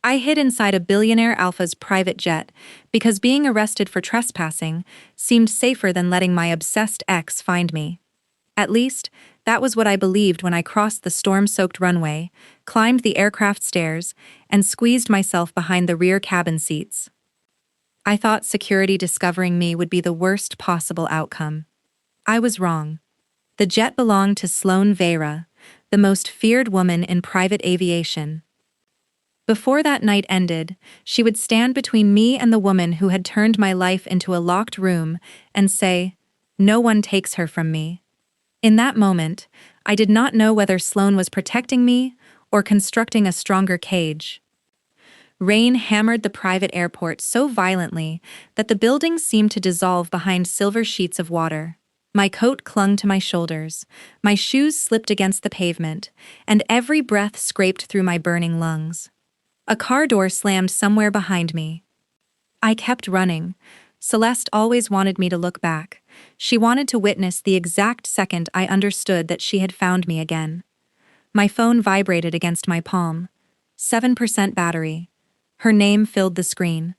I hid inside a Billionaire Alpha's private jet because being arrested for trespassing seemed safer than letting my obsessed ex find me. At least, that was what I believed when I crossed the storm-soaked runway, climbed the aircraft stairs, and squeezed myself behind the rear cabin seats. I thought security discovering me would be the worst possible outcome. I was wrong. The jet belonged to Sloane Vera, the most feared woman in private aviation. Before that night ended, she would stand between me and the woman who had turned my life into a locked room and say, "No one takes her from me." In that moment, I did not know whether Sloane was protecting me or constructing a stronger cage. Rain hammered the private airport so violently that the building seemed to dissolve behind silver sheets of water. My coat clung to my shoulders, my shoes slipped against the pavement, and every breath scraped through my burning lungs. A car door slammed somewhere behind me. I kept running. Celeste always wanted me to look back. She wanted to witness the exact second I understood that she had found me again. My phone vibrated against my palm. 7% battery. Her name filled the screen.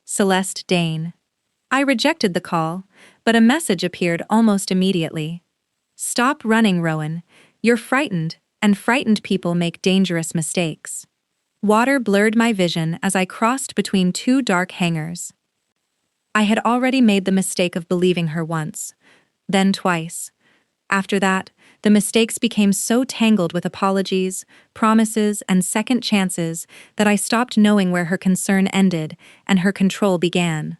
Celeste Dane. I rejected the call, but a message appeared almost immediately. "Stop running, Rowan. You're frightened, and frightened people make dangerous mistakes." Water blurred my vision as I crossed between two dark hangars. I had already made the mistake of believing her once, then twice. After that, the mistakes became so tangled with apologies, promises, and second chances that I stopped knowing where her concern ended and her control began.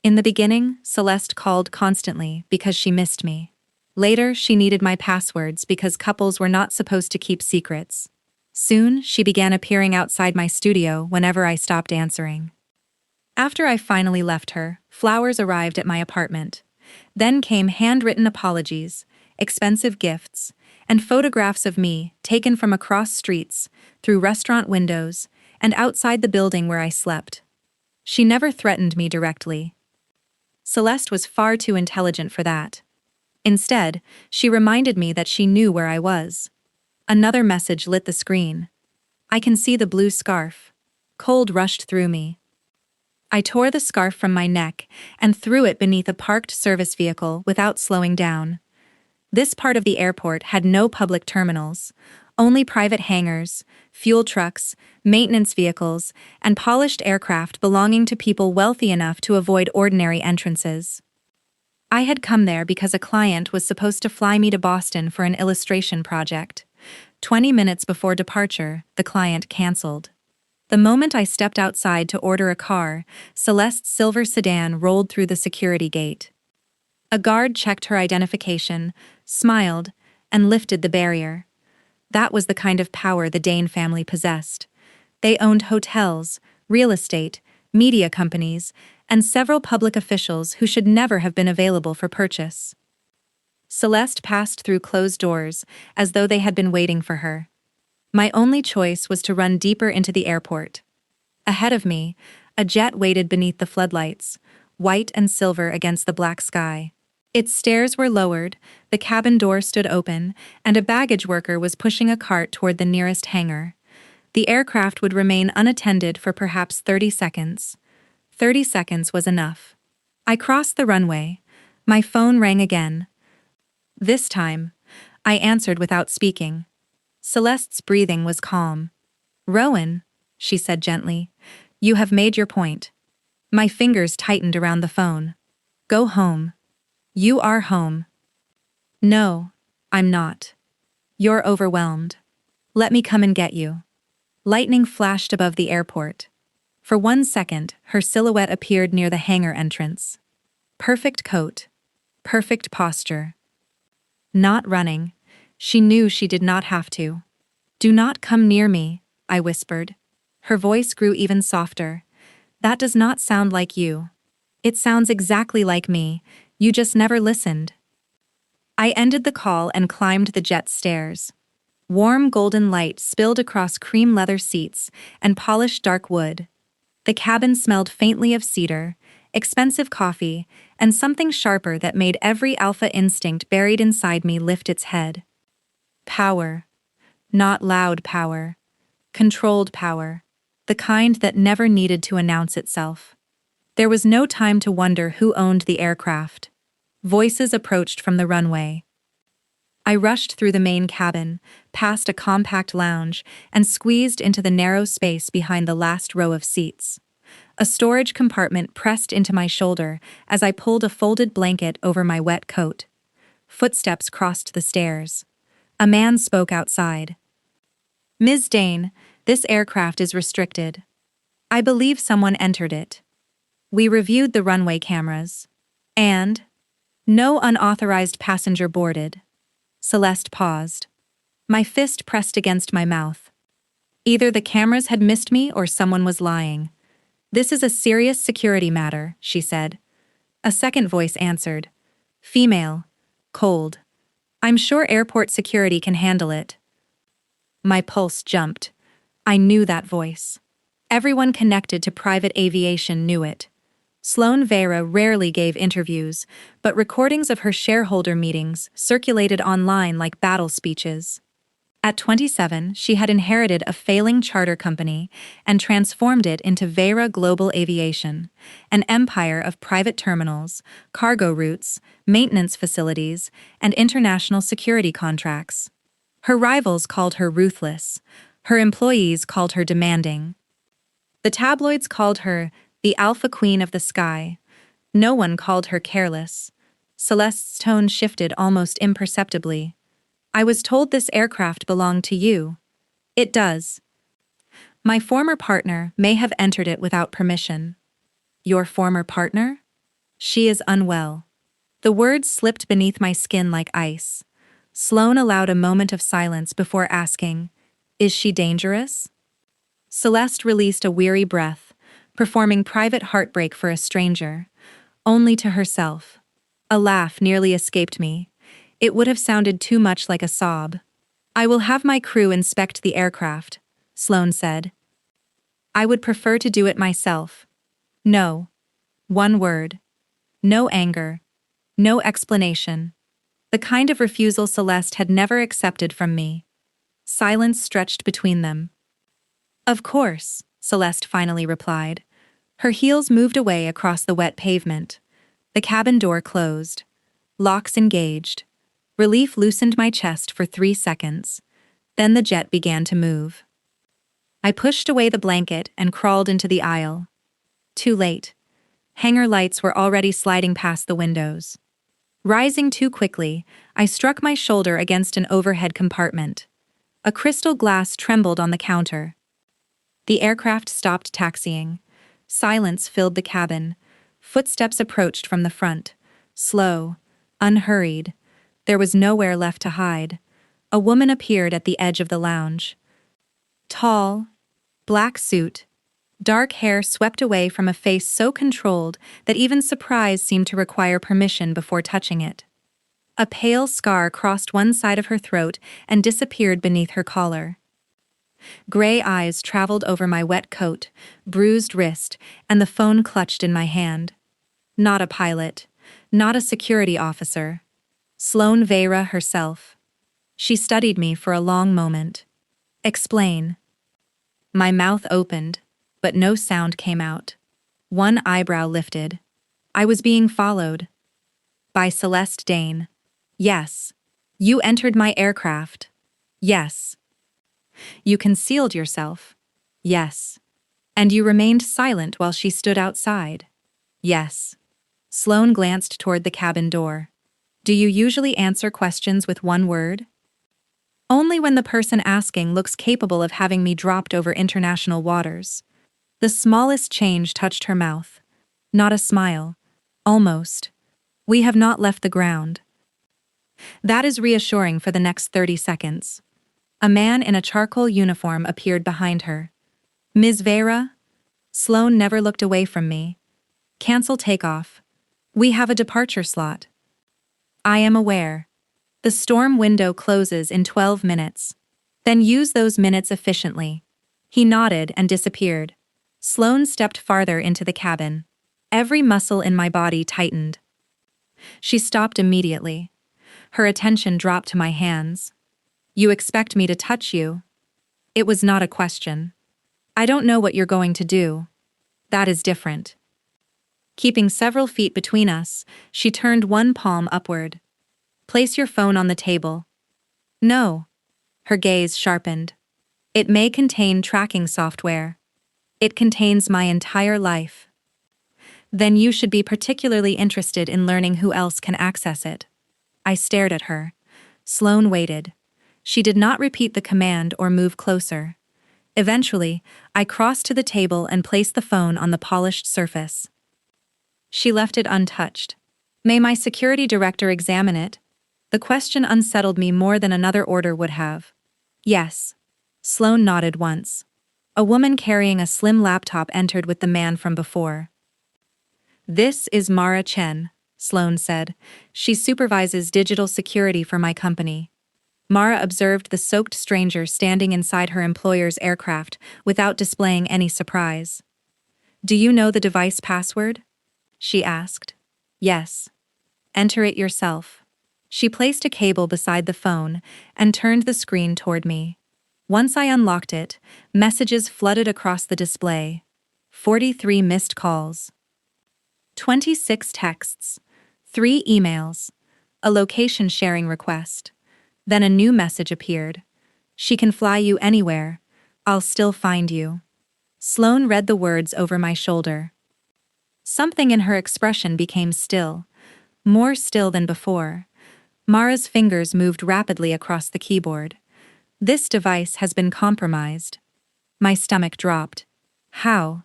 In the beginning, Celeste called constantly because she missed me. Later, she needed my passwords because couples were not supposed to keep secrets. Soon, she began appearing outside my studio whenever I stopped answering. After I finally left her, flowers arrived at my apartment. Then came handwritten apologies, expensive gifts, and photographs of me taken from across streets, through restaurant windows, and outside the building where I slept. She never threatened me directly. Celeste was far too intelligent for that. Instead, she reminded me that she knew where I was. Another message lit the screen. "I can see the blue scarf." Cold rushed through me. I tore the scarf from my neck and threw it beneath a parked service vehicle without slowing down. This part of the airport had no public terminals, only private hangars, fuel trucks, maintenance vehicles, and polished aircraft belonging to people wealthy enough to avoid ordinary entrances. I had come there because a client was supposed to fly me to Boston for an illustration project. 20 minutes before departure, the client canceled. The moment I stepped outside to order a car, Celeste's silver sedan rolled through the security gate. A guard checked her identification, smiled, and lifted the barrier. That was the kind of power the Dane family possessed. They owned hotels, real estate, media companies, and several public officials who should never have been available for purchase. Celeste passed through closed doors, as though they had been waiting for her. My only choice was to run deeper into the airport. Ahead of me, a jet waited beneath the floodlights, white and silver against the black sky. Its stairs were lowered, the cabin door stood open, and a baggage worker was pushing a cart toward the nearest hangar. The aircraft would remain unattended for perhaps 30 seconds. 30 seconds was enough. I crossed the runway. My phone rang again. This time, I answered without speaking. Celeste's breathing was calm. "Rowan," she said gently, "you have made your point." My fingers tightened around the phone. "Go home. You are home." "No, I'm not. You're overwhelmed. Let me come and get you." Lightning flashed above the airport. For 1 second, her silhouette appeared near the hangar entrance. Perfect coat. Perfect posture. Not running. She knew she did not have to. "Do not come near me," I whispered. Her voice grew even softer. "That does not sound like you. It sounds exactly like me. You just never listened." I ended the call and climbed the jet stairs. Warm golden light spilled across cream leather seats and polished dark wood. The cabin smelled faintly of cedar, expensive coffee, and something sharper that made every alpha instinct buried inside me lift its head. Power. Not loud power. Controlled power. the kind that never needed to announce itself. There was no time to wonder who owned the aircraft. Voices approached from the runway. I rushed through the main cabin, past a compact lounge, and squeezed into the narrow space behind the last row of seats. A storage compartment pressed into my shoulder as I pulled a folded blanket over my wet coat. Footsteps crossed the stairs. A man spoke outside. "Ms. Dane, this aircraft is restricted. I believe someone entered it. We reviewed the runway cameras. And no unauthorized passenger boarded." Celeste paused. My fist pressed against my mouth. Either the cameras had missed me or someone was lying. "This is a serious security matter," she said. A second voice answered. "Female. Cold. I'm sure airport security can handle it." My pulse jumped. I knew that voice. Everyone connected to private aviation knew it. Sloane Vera rarely gave interviews, but recordings of her shareholder meetings circulated online like battle speeches. At 27, she had inherited a failing charter company and transformed it into Vera Global Aviation, an empire of private terminals, cargo routes, maintenance facilities, and international security contracts. Her rivals called her ruthless. Her employees called her demanding. The tabloids called her the Alpha Queen of the Sky. No one called her careless. Celeste's tone shifted almost imperceptibly. "I was told this aircraft belonged to you." "It does. My former partner may have entered it without permission." "Your former partner?" "She is unwell." The words slipped beneath my skin like ice. Sloane allowed a moment of silence before asking, "Is she dangerous?" Celeste released a weary breath, performing private heartbreak for a stranger, only to herself. A laugh nearly escaped me. It would have sounded too much like a sob. "I will have my crew inspect the aircraft," Sloane said. "I would prefer to do it myself." No. One word. No anger. No explanation. The kind of refusal Celeste had never accepted from me. Silence stretched between them. "Of course," Celeste finally replied. Her heels moved away across the wet pavement. The cabin door closed. Locks engaged. Relief loosened my chest for 3 seconds. Then the jet began to move. I pushed away the blanket and crawled into the aisle. Too late. Hangar lights were already sliding past the windows. Rising too quickly, I struck my shoulder against an overhead compartment. A crystal glass trembled on the counter. The aircraft stopped taxiing. Silence filled the cabin. Footsteps approached from the front. Slow, unhurried. There was nowhere left to hide. A woman appeared at the edge of the lounge. Tall, black suit, dark hair swept away from a face so controlled that even surprise seemed to require permission before touching it. A pale scar crossed one side of her throat and disappeared beneath her collar. Gray eyes traveled over my wet coat, bruised wrist, and the phone clutched in my hand. Not a pilot, not a security officer. Sloane Vera herself. She studied me for a long moment. "Explain." My mouth opened, but no sound came out. One eyebrow lifted. I was being followed. By Celeste Dane. "Yes. You entered my aircraft." "Yes." "You concealed yourself." "Yes." "And you remained silent while she stood outside." "Yes." Sloane glanced toward the cabin door. "Do you usually answer questions with one word?" "Only when the person asking looks capable of having me dropped over international waters." The smallest change touched her mouth. Not a smile. Almost. "We have not left the ground." That is reassuring for the next 30 seconds. A man in a charcoal uniform appeared behind her. "Ms. Vera?" Sloane never looked away from me. "Cancel takeoff. We have a departure slot." "I am aware. The storm window closes in 12 minutes. Then use those minutes efficiently." He nodded and disappeared. Sloane stepped farther into the cabin. Every muscle in my body tightened. She stopped immediately. Her attention dropped to my hands. "You expect me to touch you?" It was not a question. I don't know what you're going to do. That is different. Keeping several feet between us, she turned one palm upward. Place your phone on the table. No. Her gaze sharpened. It may contain tracking software. It contains my entire life. Then you should be particularly interested in learning who else can access it. I stared at her. Sloane waited. She did not repeat the command or move closer. Eventually, I crossed to the table and placed the phone on the polished surface. She left it untouched. May my security director examine it? The question unsettled me more than another order would have. Yes. Sloane nodded once. A woman carrying a slim laptop entered with the man from before. This is Mara Chen, Sloane said. She supervises digital security for my company. Mara observed the soaked stranger standing inside her employer's aircraft without displaying any surprise. Do you know the device password? She asked. Yes. Enter it yourself. She placed a cable beside the phone and turned the screen toward me. Once I unlocked it, messages flooded across the display. 43 missed calls. 26 texts. 3 emails. A location sharing request. Then a new message appeared. She can fly you anywhere. I'll still find you. Sloane read the words over my shoulder. Something in her expression became still. More still than before. Mara's fingers moved rapidly across the keyboard. This device has been compromised. My stomach dropped. How?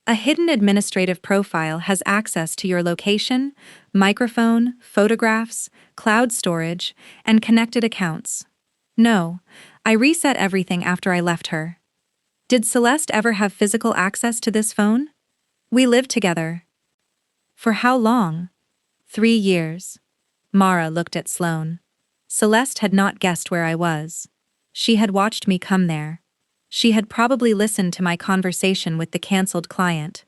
A hidden administrative profile has access to your location, microphone, photographs, cloud storage, and connected accounts. No, I reset everything after I left her. Did Celeste ever have physical access to this phone? We lived together. For how long? 3 years. Mara looked at Sloane. Celeste had not guessed where I was. She had watched me come there. She had probably listened to my conversation with the cancelled client.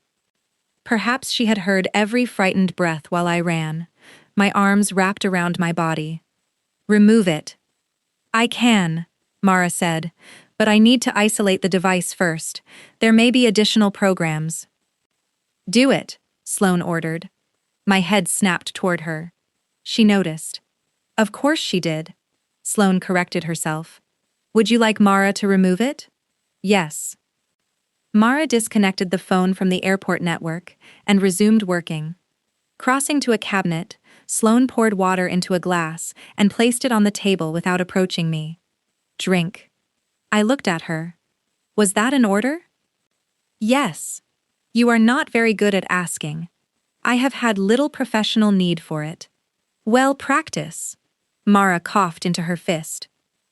Perhaps she had heard every frightened breath while I ran, my arms wrapped around my body. Remove it. I can, Mara said, but I need to isolate the device first. There may be additional programs. Do it, Sloane ordered. My head snapped toward her. She noticed. Of course she did. Sloane corrected herself. Would you like Mara to remove it? Yes. Mara disconnected the phone from the airport network and resumed working. Crossing to a cabinet, Sloane poured water into a glass and placed it on the table without approaching me. Drink. I looked at her. Was that an order? Yes. You are not very good at asking. I have had little professional need for it. Well, practice. Mara coughed into her fist.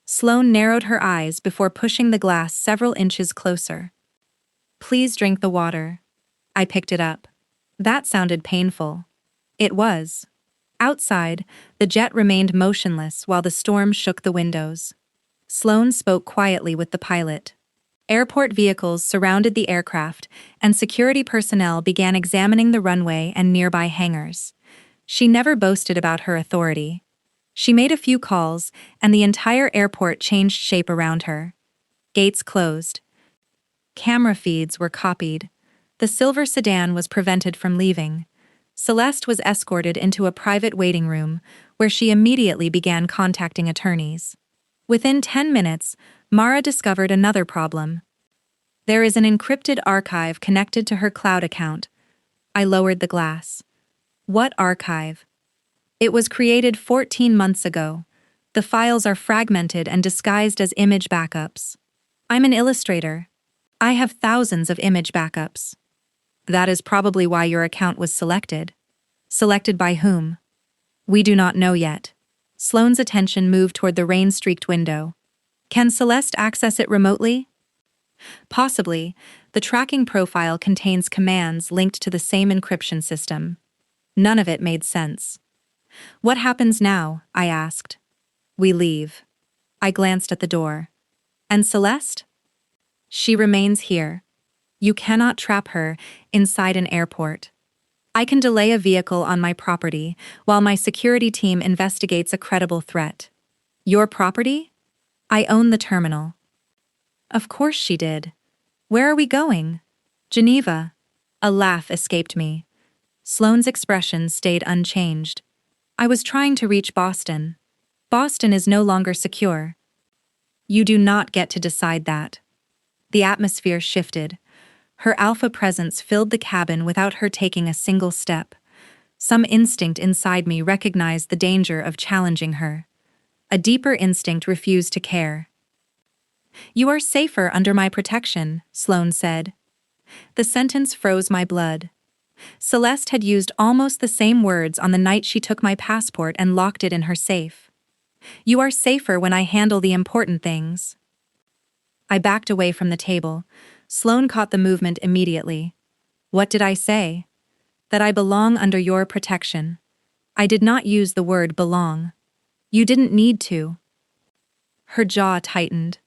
Sloane narrowed her eyes before pushing the glass several inches closer. Please drink the water. I picked it up. That sounded painful. It was. Outside, the jet remained motionless while the storm shook the windows. Sloane spoke quietly with the pilot. Airport vehicles surrounded the aircraft, and security personnel began examining the runway and nearby hangars. She never boasted about her authority. She made a few calls, and the entire airport changed shape around her. Gates closed. Camera feeds were copied. The silver sedan was prevented from leaving. Celeste was escorted into a private waiting room, where she immediately began contacting attorneys. Within 10 minutes, Mara discovered another problem. There is an encrypted archive connected to her cloud account. I lowered the glass. What archive? It was created 14 months ago. The files are fragmented and disguised as image backups. I'm an illustrator. I have thousands of image backups. That is probably why your account was selected. Selected by whom? We do not know yet. Sloane's attention moved toward the rain-streaked window. Can Celeste access it remotely? Possibly. The tracking profile contains commands linked to the same encryption system. None of it made sense. What happens now? I asked. We leave. I glanced at the door. And Celeste? She remains here. You cannot trap her inside an airport. I can delay a vehicle on my property while my security team investigates a credible threat. Your property? I own the terminal. Of course she did. Where are we going? Geneva. A laugh escaped me. Sloane's expression stayed unchanged. I was trying to reach Boston. Boston is no longer secure. You do not get to decide that. The atmosphere shifted. Her alpha presence filled the cabin without her taking a single step. Some instinct inside me recognized the danger of challenging her. A deeper instinct refused to care. You are safer under my protection, Sloane said. The sentence froze my blood. Celeste had used almost the same words on the night she took my passport and locked it in her safe. You are safer when I handle the important things. I backed away from the table. Sloane caught the movement immediately. What did I say? That I belong under your protection. I did not use the word belong. You didn't need to. Her jaw tightened.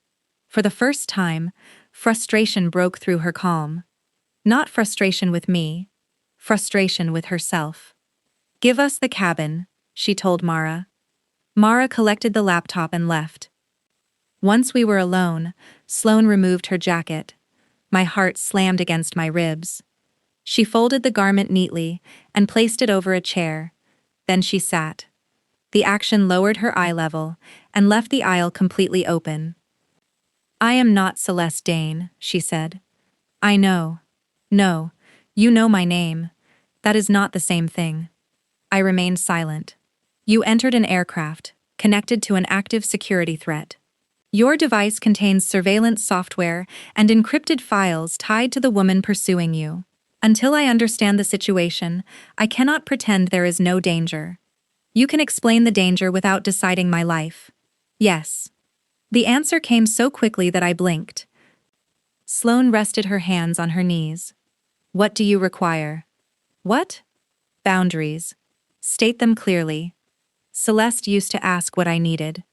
For the first time, frustration broke through her calm. Not frustration with me, frustration with herself. Give us the cabin, she told Mara. Mara collected the laptop and left. Once we were alone, Sloane removed her jacket. My heart slammed against my ribs. She folded the garment neatly and placed it over a chair. Then she sat. The action lowered her eye level and left the aisle completely open. I am not Celeste Dane, she said. I know. No, you know my name. That is not the same thing. I remained silent. You entered an aircraft, connected to an active security threat. Your device contains surveillance software and encrypted files tied to the woman pursuing you. Until I understand the situation, I cannot pretend there is no danger. You can explain the danger without deciding my life. Yes. The answer came so quickly that I blinked. Sloane rested her hands on her knees. What do you require? What? Boundaries. State them clearly. Celeste used to ask what I needed.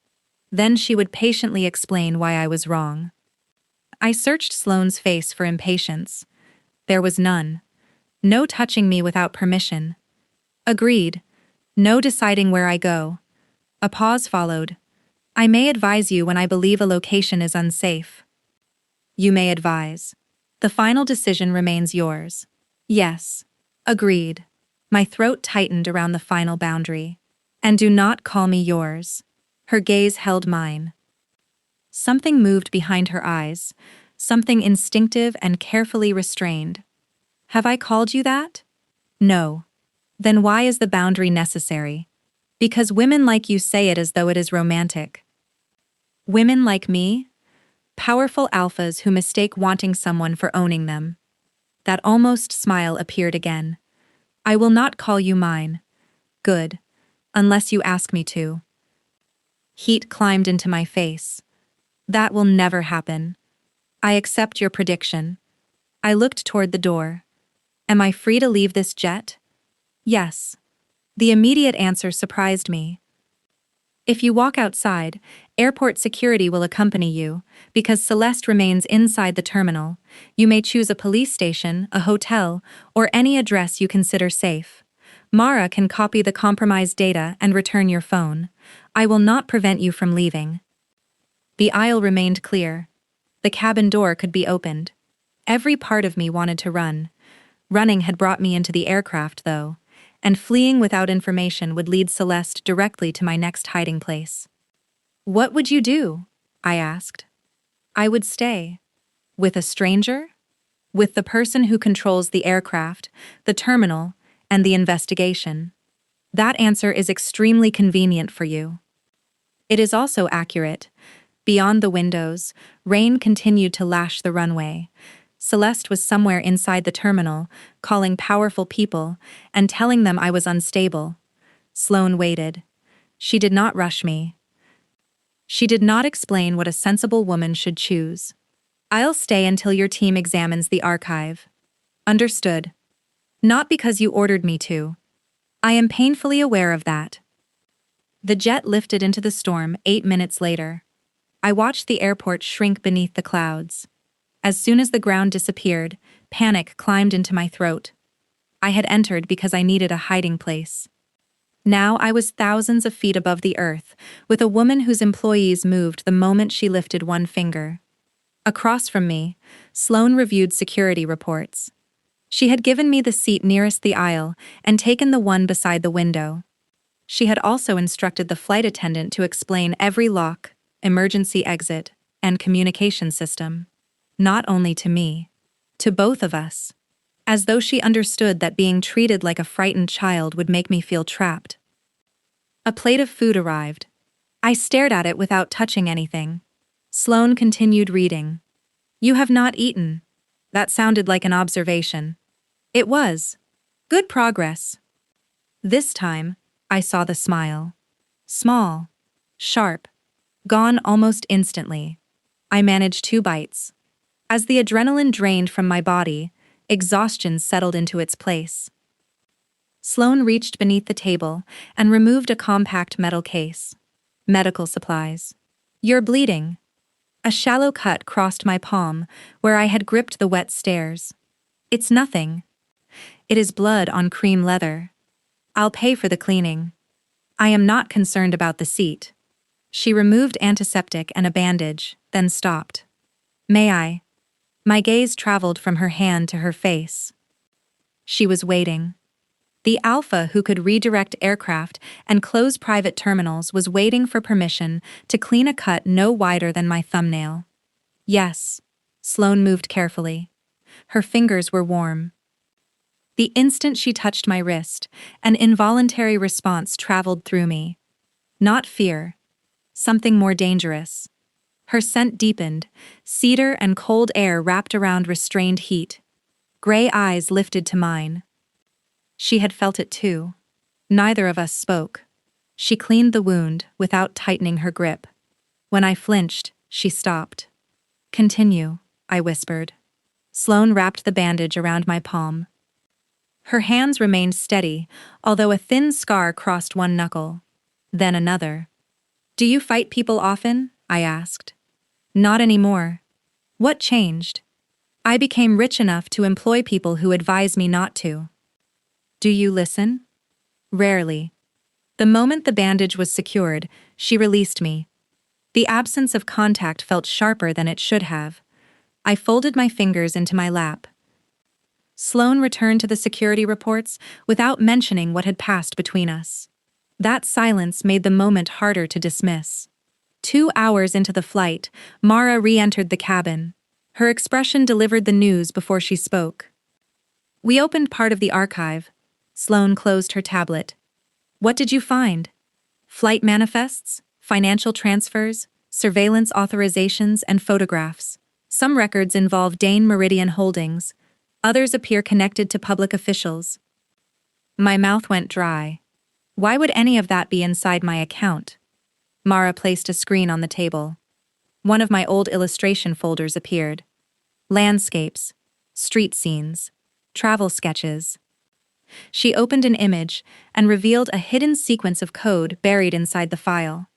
Then she would patiently explain why I was wrong. I searched Sloane's face for impatience. There was none. No touching me without permission. Agreed. No deciding where I go. A pause followed. I may advise you when I believe a location is unsafe. You may advise. The final decision remains yours. Yes. Agreed. My throat tightened around the final boundary. And do not call me yours. Her gaze held mine. Something moved behind her eyes, something instinctive and carefully restrained. Have I called you that? No. Then why is the boundary necessary? Because women like you say it as though it is romantic. Women like me? Powerful alphas who mistake wanting someone for owning them. That almost smile appeared again. I will not call you mine. Good. Unless you ask me to. Heat climbed into my face. That will never happen. I accept your prediction. I looked toward the door. Am I free to leave this jet? Yes. The immediate answer surprised me. If you walk outside, airport security will accompany you, because Celeste remains inside the terminal. You may choose a police station, a hotel, or any address you consider safe. Mara can copy the compromised data and return your phone. I will not prevent you from leaving. The aisle remained clear. The cabin door could be opened. Every part of me wanted to run. Running had brought me into the aircraft, though, and fleeing without information would lead Celeste directly to my next hiding place. What would you do? I asked. I would stay. With a stranger? With the person who controls the aircraft, the terminal, and the investigation. That answer is extremely convenient for you. It is also accurate. Beyond the windows, rain continued to lash the runway. Celeste was somewhere inside the terminal, calling powerful people and telling them I was unstable. Sloane waited. She did not rush me. She did not explain what a sensible woman should choose. I'll stay until your team examines the archive. Understood. Not because you ordered me to. I am painfully aware of that. The jet lifted into the storm 8 minutes later. I watched the airport shrink beneath the clouds. As soon as the ground disappeared, panic climbed into my throat. I had entered because I needed a hiding place. Now I was thousands of feet above the earth, with a woman whose employees moved the moment she lifted one finger. Across from me, Sloane reviewed security reports. She had given me the seat nearest the aisle and taken the one beside the window. She had also instructed the flight attendant to explain every lock, emergency exit, and communication system. Not only to me, to both of us. As though she understood that being treated like a frightened child would make me feel trapped. A plate of food arrived. I stared at it without touching anything. Sloane continued reading. "You have not eaten." That sounded like an observation. It was. Good progress. This time, I saw the smile. Small. Sharp. Gone almost instantly. I managed 2 bites. As the adrenaline drained from my body, exhaustion settled into its place. Sloane reached beneath the table and removed a compact metal case. Medical supplies. "You're bleeding." A shallow cut crossed my palm, where I had gripped the wet stairs. "It's nothing. It is blood on cream leather. I'll pay for the cleaning. I am not concerned about the seat." She removed antiseptic and a bandage, then stopped. "May I?" My gaze traveled from her hand to her face. She was waiting. The alpha who could redirect aircraft and close private terminals was waiting for permission to clean a cut no wider than my thumbnail. Yes. Sloane moved carefully. Her fingers were warm. The instant she touched my wrist, an involuntary response traveled through me. Not fear. Something more dangerous. Her scent deepened, cedar and cold air wrapped around restrained heat. Gray eyes lifted to mine. She had felt it too. Neither of us spoke. She cleaned the wound without tightening her grip. When I flinched, she stopped. "Continue," I whispered. Sloane wrapped the bandage around my palm. Her hands remained steady, although a thin scar crossed one knuckle. Then another. "Do you fight people often?" I asked. "Not anymore." "What changed?" "I became rich enough to employ people who advise me not to." "Do you listen?" "Rarely." The moment the bandage was secured, she released me. The absence of contact felt sharper than it should have. I folded my fingers into my lap. Sloane returned to the security reports without mentioning what had passed between us. That silence made the moment harder to dismiss. 2 hours into the flight, Mara re-entered the cabin. Her expression delivered the news before she spoke. "We opened part of the archive." Sloane closed her tablet. "What did you find?" "Flight manifests, financial transfers, surveillance authorizations, and photographs. Some records involve Dane Meridian Holdings. Others appear connected to public officials." My mouth went dry. Why would any of that be inside my account? Mara placed a screen on the table. One of my old illustration folders appeared. Landscapes, street scenes, travel sketches. She opened an image and revealed a hidden sequence of code buried inside the file.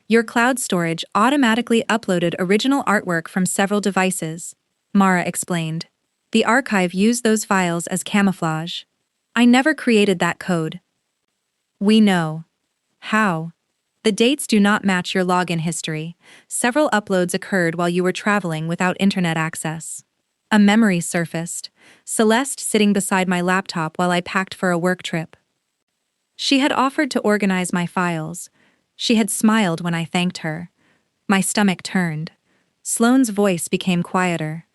"Your cloud storage automatically uploaded original artwork from several devices," Mara explained. "The archive used those files as camouflage. I never created that code." "We know." "How?" "The dates do not match your login history. Several uploads occurred while you were traveling without internet access." A memory surfaced, Celeste sitting beside my laptop while I packed for a work trip. She had offered to organize my files. She had smiled when I thanked her. My stomach turned. Sloane's voice became quieter.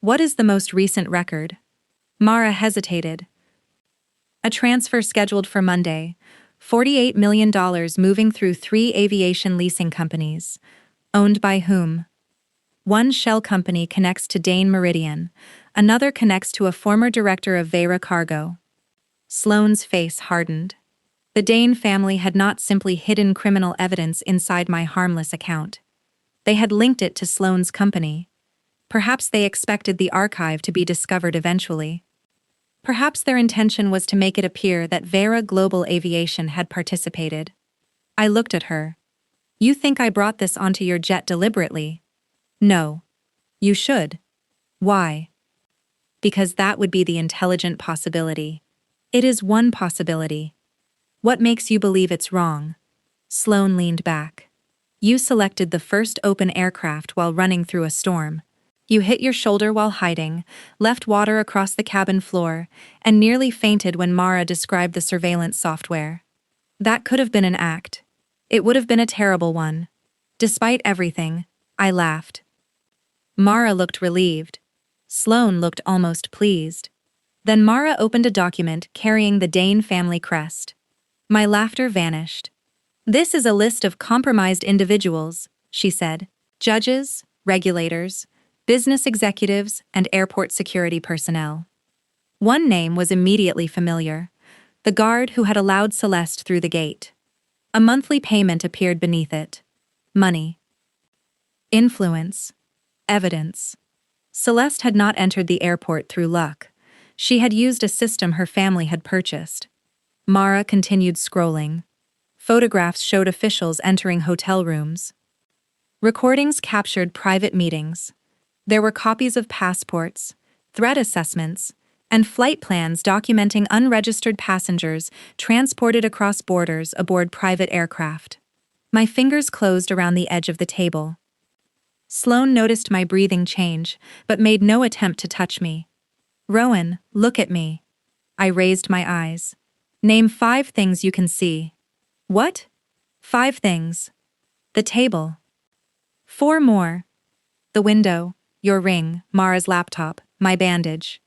"What is the most recent record?" Mara hesitated. "A transfer scheduled for Monday. $48 million moving through 3 aviation leasing companies. Owned by whom?" "One shell company connects to Dane Meridian. Another connects to a former director of Vera Cargo." Sloane's face hardened. The Dane family had not simply hidden criminal evidence inside my harmless account. They had linked it to Sloane's company. Perhaps they expected the archive to be discovered eventually. Perhaps their intention was to make it appear that Vera Global Aviation had participated. I looked at her. "You think I brought this onto your jet deliberately?" "No. You should." "Why?" "Because that would be the intelligent possibility. It is one possibility." "What makes you believe it's wrong?" Sloane leaned back. "You selected the first open aircraft while running through a storm. You hit your shoulder while hiding, left water across the cabin floor, and nearly fainted when Mara described the surveillance software. That could have been an act. It would have been a terrible one. Despite everything, I laughed. Mara looked relieved. Sloane looked almost pleased. Then Mara opened a document carrying the Dane family crest. My laughter vanished. This is a list of compromised individuals, she said. Judges, regulators, business executives, and airport security personnel. One name was immediately familiar: the guard who had allowed Celeste through the gate. A monthly payment appeared beneath it. Money. Influence. Evidence. Celeste had not entered the airport through luck. She had used a system her family had purchased. Mara continued scrolling. Photographs showed officials entering hotel rooms. Recordings captured private meetings. There were copies of passports, threat assessments, and flight plans documenting unregistered passengers transported across borders aboard private aircraft. My fingers closed around the edge of the table. Sloane noticed my breathing change, but made no attempt to touch me. Rowan, look at me. I raised my eyes. Name 5 things you can see. What? 5 things. The table. 4 more. The window, your ring, Mara's laptop, my bandage.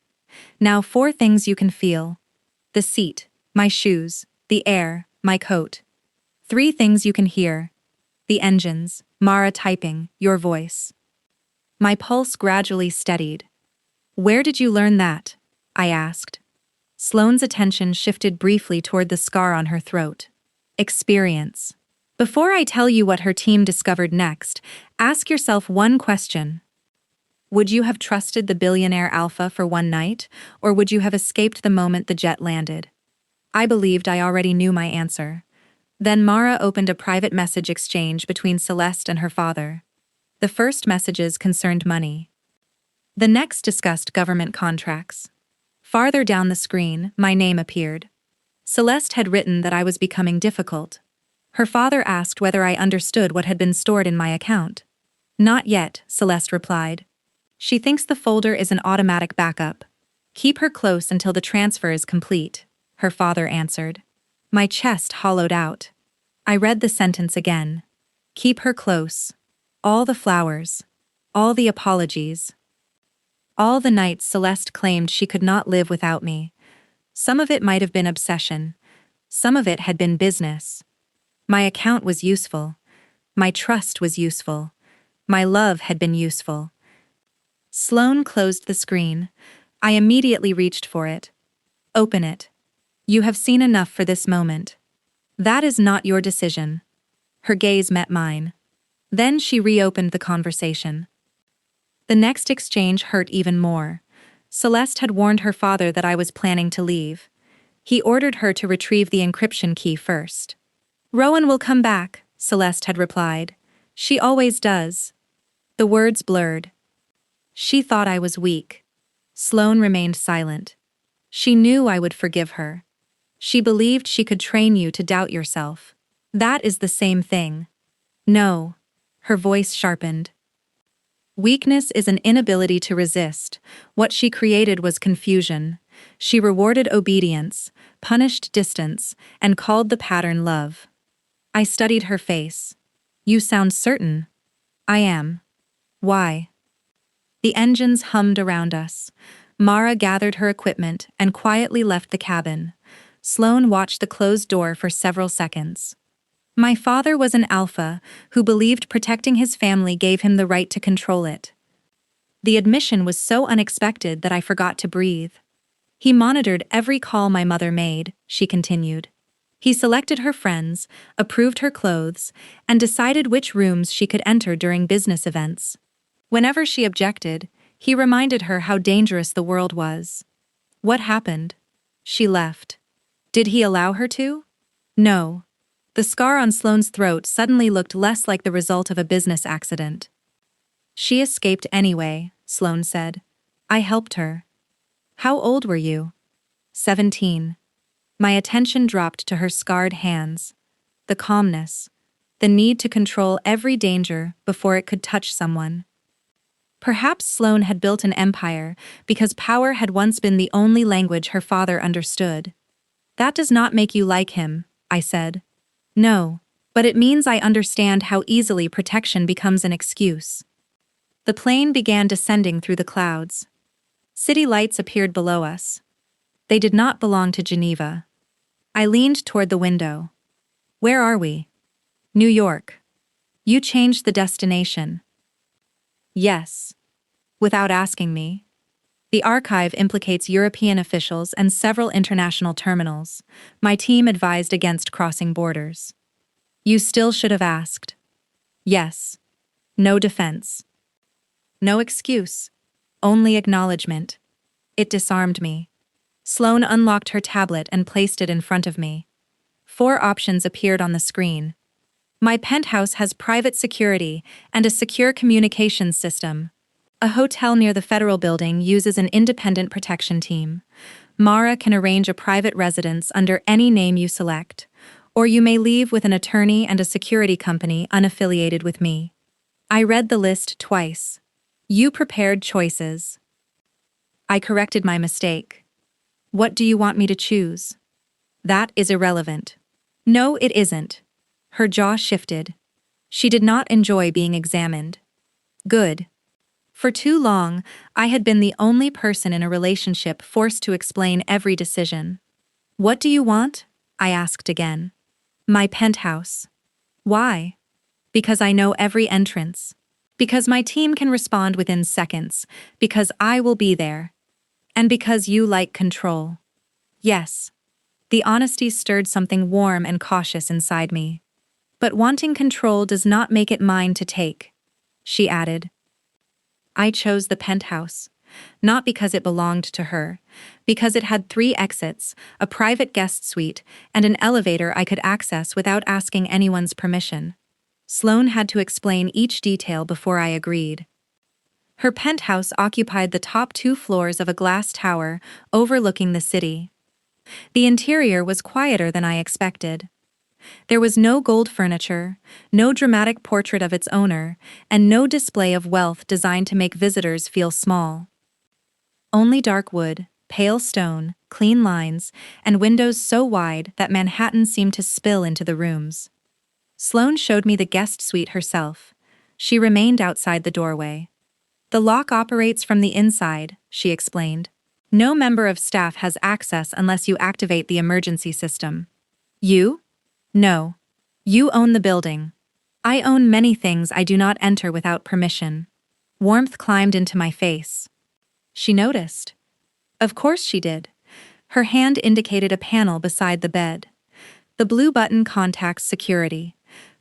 Now 4 things you can feel. The seat, my shoes, the air, my coat. 3 things you can hear. The engines, Mara typing, your voice. My pulse gradually steadied. Where did you learn that? I asked. Sloane's attention shifted briefly toward the scar on her throat. Experience. Before I tell you what her team discovered next, ask yourself one question. Would you have trusted the Billionaire Alpha for one night, or would you have escaped the moment the jet landed? I believed I already knew my answer. Then Mara opened a private message exchange between Celeste and her father. The first messages concerned money. The next discussed government contracts. Farther down the screen, my name appeared. Celeste had written that I was becoming difficult. Her father asked whether I understood what had been stored in my account. Not yet, Celeste replied. She thinks the folder is an automatic backup. Keep her close until the transfer is complete, her father answered. My chest hollowed out. I read the sentence again. Keep her close. All the flowers. All the apologies. All the nights Celeste claimed she could not live without me. Some of it might have been obsession. Some of it had been business. My account was useful. My trust was useful. My love had been useful. Sloane closed the screen. I immediately reached for it. Open it. You have seen enough for this moment. That is not your decision. Her gaze met mine. Then she reopened the conversation. The next exchange hurt even more. Celeste had warned her father that I was planning to leave. He ordered her to retrieve the encryption key first. Rowan will come back, Celeste had replied. She always does. The words blurred. She thought I was weak. Sloane remained silent. She knew I would forgive her. She believed she could train you to doubt yourself. That is the same thing. No. Her voice sharpened. Weakness is an inability to resist. What she created was confusion. She rewarded obedience, punished distance, and called the pattern love. I studied her face. You sound certain. I am. Why? The engines hummed around us. Mara gathered her equipment and quietly left the cabin. Sloane watched the closed door for several seconds. My father was an alpha who believed protecting his family gave him the right to control it. The admission was so unexpected that I forgot to breathe. He monitored every call my mother made, she continued. He selected her friends, approved her clothes, and decided which rooms she could enter during business events. Whenever she objected, he reminded her how dangerous the world was. What happened? She left. Did he allow her to? No. The scar on Sloane's throat suddenly looked less like the result of a business accident. She escaped anyway, Sloane said. I helped her. How old were you? 17. My attention dropped to her scarred hands. The calmness. The need to control every danger before it could touch someone. Perhaps Sloane had built an empire because power had once been the only language her father understood. That does not make you like him, I said. No, but it means I understand how easily protection becomes an excuse. The plane began descending through the clouds. City lights appeared below us. They did not belong to Geneva. I leaned toward the window. Where are we? New York. You changed the destination. Yes. Without asking me. The archive implicates European officials and several international terminals. My team advised against crossing borders. You still should have asked. Yes. No defense. No excuse. Only acknowledgement. It disarmed me. Sloane unlocked her tablet and placed it in front of me. 4 options appeared on the screen. My penthouse has private security and a secure communications system. A hotel near the Federal Building uses an independent protection team. Mara can arrange a private residence under any name you select, or you may leave with an attorney and a security company unaffiliated with me. I read the list twice. You prepared choices. I corrected my mistake. What do you want me to choose? That is irrelevant. No, it isn't. Her jaw shifted. She did not enjoy being examined. Good. For too long, I had been the only person in a relationship forced to explain every decision. What do you want? I asked again. My penthouse. Why? Because I know every entrance. Because my team can respond within seconds. Because I will be there. And because you like control. Yes. The honesty stirred something warm and cautious inside me. But wanting control does not make it mine to take, she added. I chose the penthouse, not because it belonged to her, because it had 3 exits, a private guest suite, and an elevator I could access without asking anyone's permission. Sloane had to explain each detail before I agreed. Her penthouse occupied the top 2 floors of a glass tower overlooking the city. The interior was quieter than I expected. There was no gold furniture, no dramatic portrait of its owner, and no display of wealth designed to make visitors feel small. Only dark wood, pale stone, clean lines, and windows so wide that Manhattan seemed to spill into the rooms. Sloane showed me the guest suite herself. She remained outside the doorway. The lock operates from the inside, she explained. No member of staff has access unless you activate the emergency system. You? No. You own the building. I own many things I do not enter without permission. Warmth climbed into my face. She noticed. Of course she did. Her hand indicated a panel beside the bed. The blue button contacts security.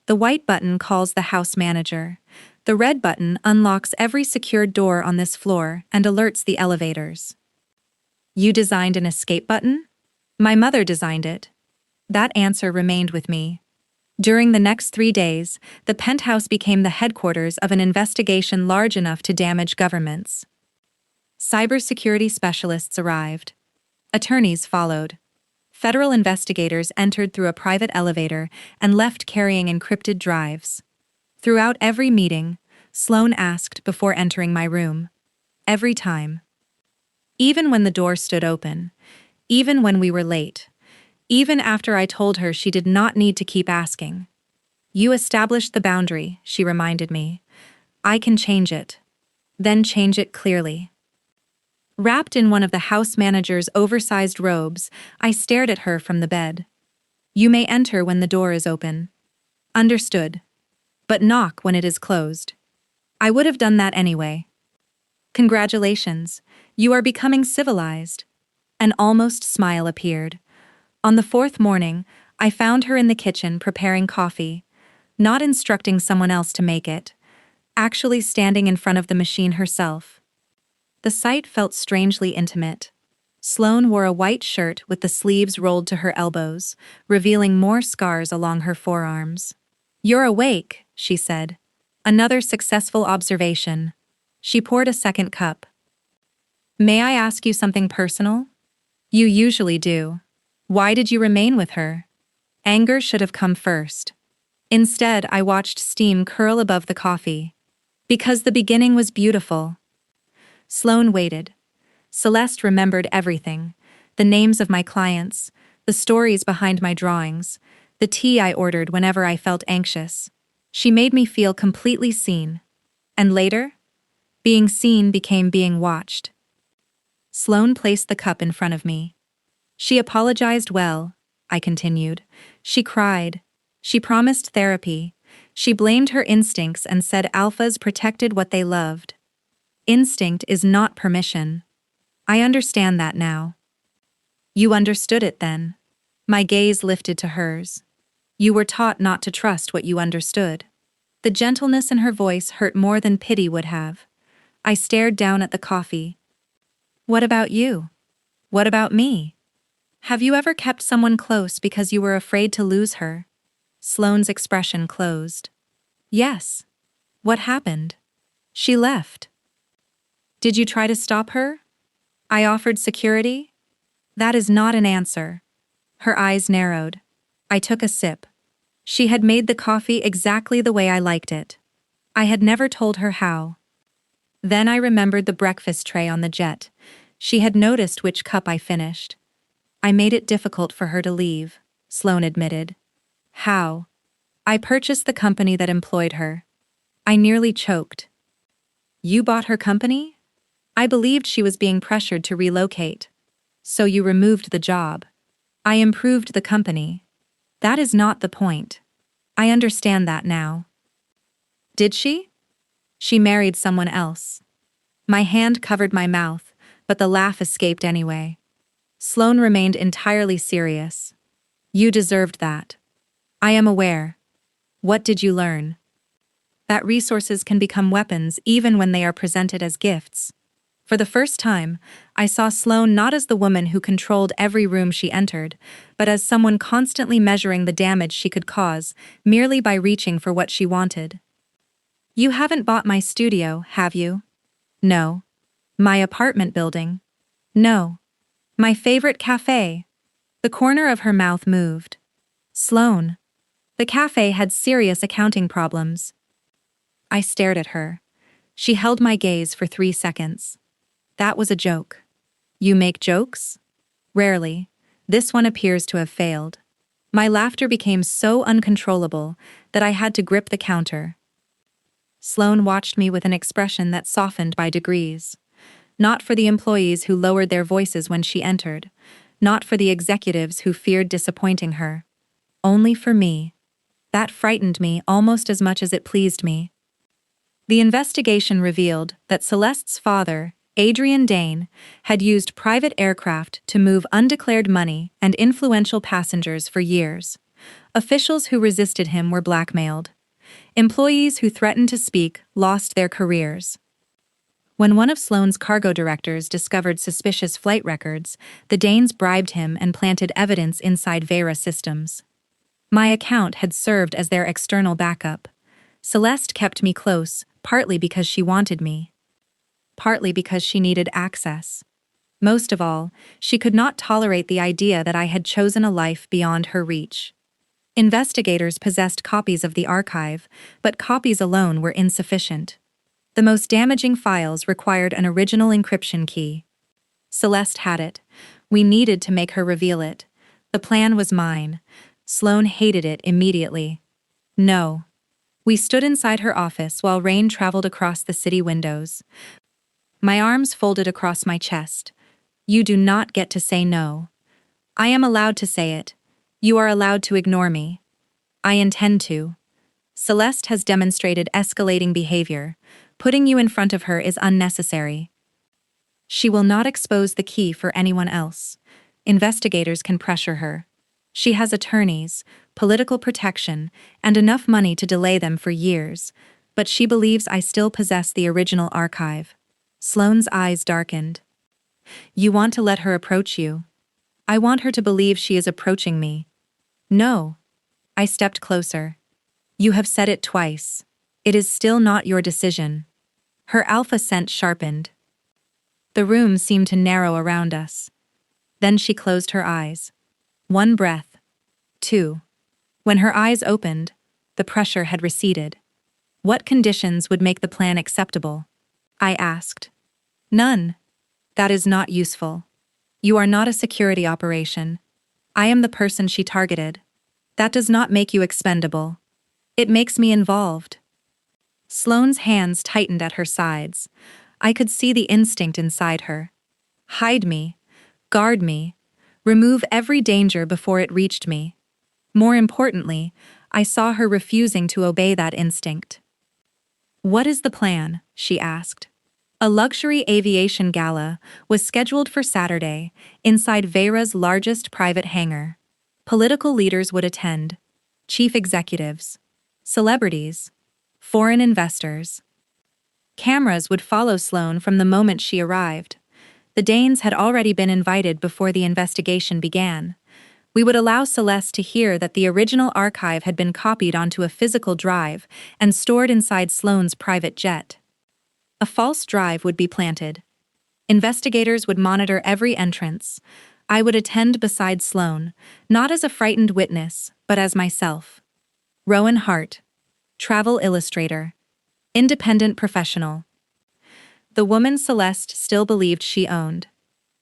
The white button calls the house manager. The red button unlocks every secured door on this floor and alerts the elevators. You designed an escape button? My mother designed it. That answer remained with me. During the next 3 days, the penthouse became the headquarters of an investigation large enough to damage governments. Cybersecurity specialists arrived. Attorneys followed. Federal investigators entered through a private elevator and left carrying encrypted drives. Throughout every meeting, Sloane asked before entering my room. Every time. Even when the door stood open. Even when we were late. Even after I told her she did not need to keep asking. You established the boundary, she reminded me. I can change it. Then change it clearly. Wrapped in one of the house manager's oversized robes, I stared at her from the bed. You may enter when the door is open. Understood. But knock when it is closed. I would have done that anyway. Congratulations, you are becoming civilized. An almost smile appeared. On the 4th morning, I found her in the kitchen preparing coffee, not instructing someone else to make it, actually standing in front of the machine herself. The sight felt strangely intimate. Sloane wore a white shirt with the sleeves rolled to her elbows, revealing more scars along her forearms. You're awake, she said. Another successful observation. She poured a second cup. May I ask you something personal? You usually do. Why did you remain with her? Anger should have come first. Instead, I watched steam curl above the coffee. Because the beginning was beautiful. Sloane waited. Celeste remembered everything. The names of my clients, the stories behind my drawings, the tea I ordered whenever I felt anxious. She made me feel completely seen. And later, being seen became being watched. Sloane placed the cup in front of me. She apologized well, I continued. She cried. She promised therapy. She blamed her instincts and said alphas protected what they loved. Instinct is not permission. I understand that now. You understood it then. My gaze lifted to hers. You were taught not to trust what you understood. The gentleness in her voice hurt more than pity would have. I stared down at the coffee. What about you? What about me? Have you ever kept someone close because you were afraid to lose her? Sloane's expression closed. Yes. What happened? She left. Did you try to stop her? I offered security? That is not an answer. Her eyes narrowed. I took a sip. She had made the coffee exactly the way I liked it. I had never told her how. Then I remembered the breakfast tray on the jet. She had noticed which cup I finished. I made it difficult for her to leave, Sloane admitted. How? I purchased the company that employed her. I nearly choked. You bought her company? I believed she was being pressured to relocate. So you removed the job. I improved the company. That is not the point. I understand that now. Did she? She married someone else. My hand covered my mouth, but the laugh escaped anyway. Sloane remained entirely serious. You deserved that. I am aware. What did you learn? That resources can become weapons even when they are presented as gifts. For the first time, I saw Sloane not as the woman who controlled every room she entered, but as someone constantly measuring the damage she could cause merely by reaching for what she wanted. You haven't bought my studio, have you? No. My apartment building? No. My favorite cafe? The corner of her mouth moved. Sloane. The cafe had serious accounting problems. I stared at her. She held my gaze for 3 seconds. That was a joke. You make jokes? Rarely. This one appears to have failed. My laughter became so uncontrollable that I had to grip the counter. Sloane watched me with an expression that softened by degrees. Not for the employees who lowered their voices when she entered. Not for the executives who feared disappointing her. Only for me. That frightened me almost as much as it pleased me. The investigation revealed that Celeste's father, Adrian Dane, had used private aircraft to move undeclared money and influential passengers for years. Officials who resisted him were blackmailed. Employees who threatened to speak lost their careers. When one of Sloane's cargo directors discovered suspicious flight records, the Danes bribed him and planted evidence inside Vera systems. My account had served as their external backup. Celeste kept me close, partly because she wanted me. Partly because she needed access. Most of all, she could not tolerate the idea that I had chosen a life beyond her reach. Investigators possessed copies of the archive, but copies alone were insufficient. The most damaging files required an original encryption key. Celeste had it. We needed to make her reveal it. The plan was mine. Sloane hated it immediately. No. We stood inside her office while rain traveled across the city windows. My arms folded across my chest. You do not get to say no. I am allowed to say it. You are allowed to ignore me. I intend to. Celeste has demonstrated escalating behavior. Putting you in front of her is unnecessary. She will not expose the key for anyone else. Investigators can pressure her. She has attorneys, political protection, and enough money to delay them for years, but she believes I still possess the original archive. Sloane's eyes darkened. You want to let her approach you? I want her to believe she is approaching me. No. I stepped closer. You have said it twice. It is still not your decision. Her alpha scent sharpened. The room seemed to narrow around us. Then she closed her eyes. 1 breath. 2. When her eyes opened, the pressure had receded. What conditions would make the plan acceptable? I asked. None. That is not useful. You are not a security operation. I am the person she targeted. That does not make you expendable. It makes me involved. Sloane's hands tightened at her sides. I could see the instinct inside her. Hide me. Guard me. Remove every danger before it reached me. More importantly, I saw her refusing to obey that instinct. What is the plan? She asked. A luxury aviation gala was scheduled for Saturday inside Vera's largest private hangar. Political leaders would attend, chief executives, celebrities, foreign investors. Cameras would follow Sloane from the moment she arrived. The Danes had already been invited before the investigation began. We would allow Celeste to hear that the original archive had been copied onto a physical drive and stored inside Sloane's private jet. A false drive would be planted. Investigators would monitor every entrance. I would attend beside Sloane, not as a frightened witness, but as myself. Rowan Hart, travel illustrator, independent professional. The woman Celeste still believed she owned.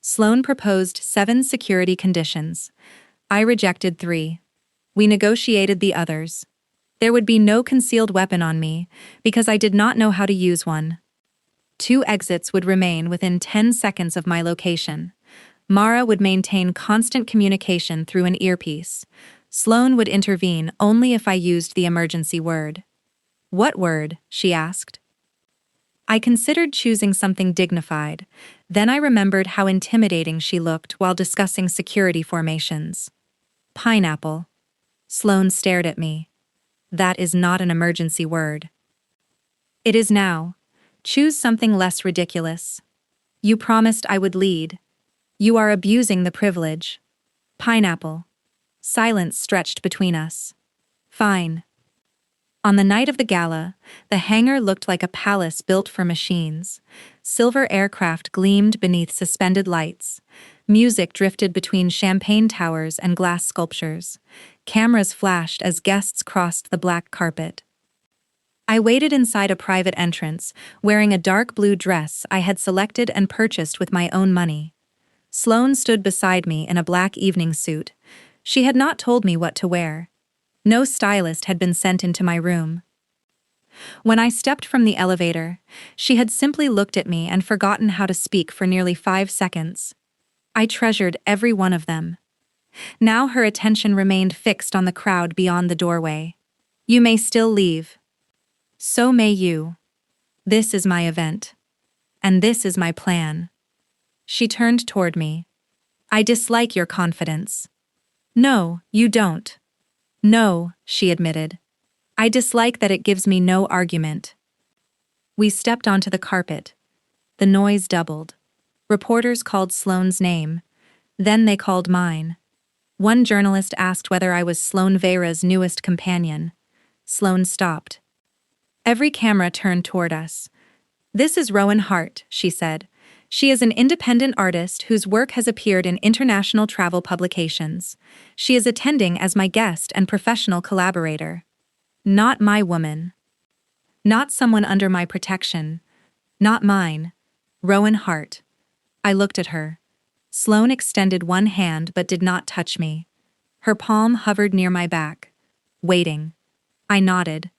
Sloane proposed 7 security conditions. I rejected 3. We negotiated the others. There would be no concealed weapon on me, because I did not know how to use one. 2 exits would remain within 10 seconds of my location. Mara would maintain constant communication through an earpiece. Sloane would intervene only if I used the emergency word. What word? She asked. I considered choosing something dignified. Then I remembered how intimidating she looked while discussing security formations. Pineapple. Sloane stared at me. That is not an emergency word. It is now. Choose something less ridiculous. You promised I would lead. You are abusing the privilege. Pineapple. Silence stretched between us. Fine. On the night of the gala, the hangar looked like a palace built for machines. Silver aircraft gleamed beneath suspended lights. Music drifted between champagne towers and glass sculptures. Cameras flashed as guests crossed the black carpet. I waited inside a private entrance, wearing a dark blue dress I had selected and purchased with my own money. Sloane stood beside me in a black evening suit. She had not told me what to wear. No stylist had been sent into my room. When I stepped from the elevator, she had simply looked at me and forgotten how to speak for nearly 5 seconds. I treasured every one of them. Now her attention remained fixed on the crowd beyond the doorway. You may still leave. So may you. This is my event. And this is my plan. She turned toward me. I dislike your confidence. No, you don't. No, she admitted. I dislike that it gives me no argument. We stepped onto the carpet. The noise doubled. Reporters called Sloane's name. Then they called mine. One journalist asked whether I was Sloane Vera's newest companion. Sloane stopped. Every camera turned toward us. This is Rowan Hart, she said. She is an independent artist whose work has appeared in international travel publications. She is attending as my guest and professional collaborator. Not my woman. Not someone under my protection. Not mine. Rowan Hart. I looked at her. Sloane extended one hand but did not touch me. Her palm hovered near my back. Waiting. I nodded.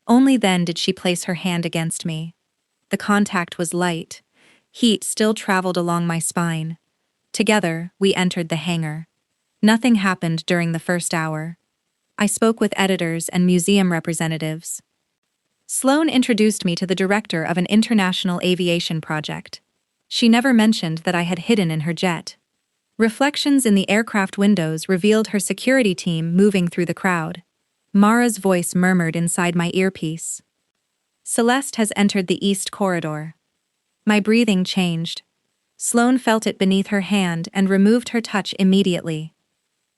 Only then did she place her hand against me. The contact was light. Heat still traveled along my spine. Together, we entered the hangar. Nothing happened during the first hour. I spoke with editors and museum representatives. Sloane introduced me to the director of an international aviation project. She never mentioned that I had hidden in her jet. Reflections in the aircraft windows revealed her security team moving through the crowd. Mara's voice murmured inside my earpiece. Celeste has entered the east corridor. My breathing changed. Sloane felt it beneath her hand and removed her touch immediately.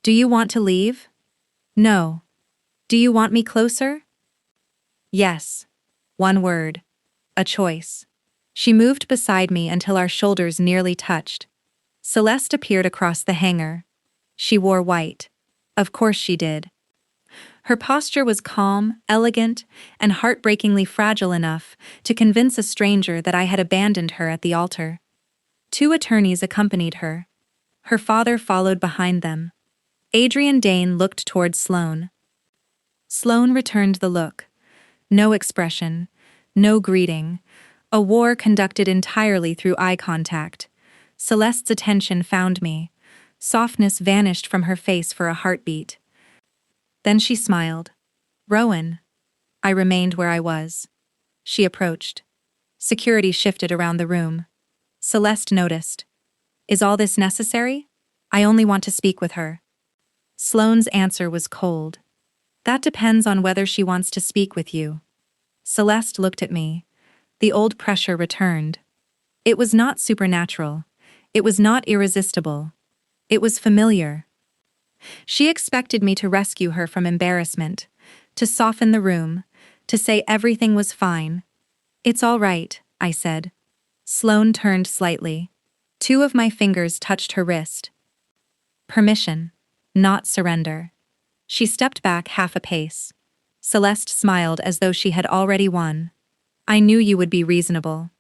Do you want to leave? No. Do you want me closer? Yes. One word. A choice. She moved beside me until our shoulders nearly touched. Celeste appeared across the hangar. She wore white. Of course she did. Her posture was calm, elegant, and heartbreakingly fragile enough to convince a stranger that I had abandoned her at the altar. 2 attorneys accompanied her. Her father followed behind them. Adrian Dane looked toward Sloane. Sloane returned the look. No expression, no greeting. A war conducted entirely through eye contact. Celeste's attention found me. Softness vanished from her face for a heartbeat. Then she smiled. "Rowan." I remained where I was. She approached. Security shifted around the room. Celeste noticed. "Is all this necessary? I only want to speak with her." Sloane's answer was cold. "That depends on whether she wants to speak with you." Celeste looked at me. The old pressure returned. It was not supernatural. It was not irresistible. It was familiar. She expected me to rescue her from embarrassment, to soften the room, to say everything was fine. "It's all right," I said. Sloane turned slightly. 2 of my fingers touched her wrist. Permission, not surrender. She stepped back half a pace. Celeste smiled as though she had already won. "I knew you would be reasonable."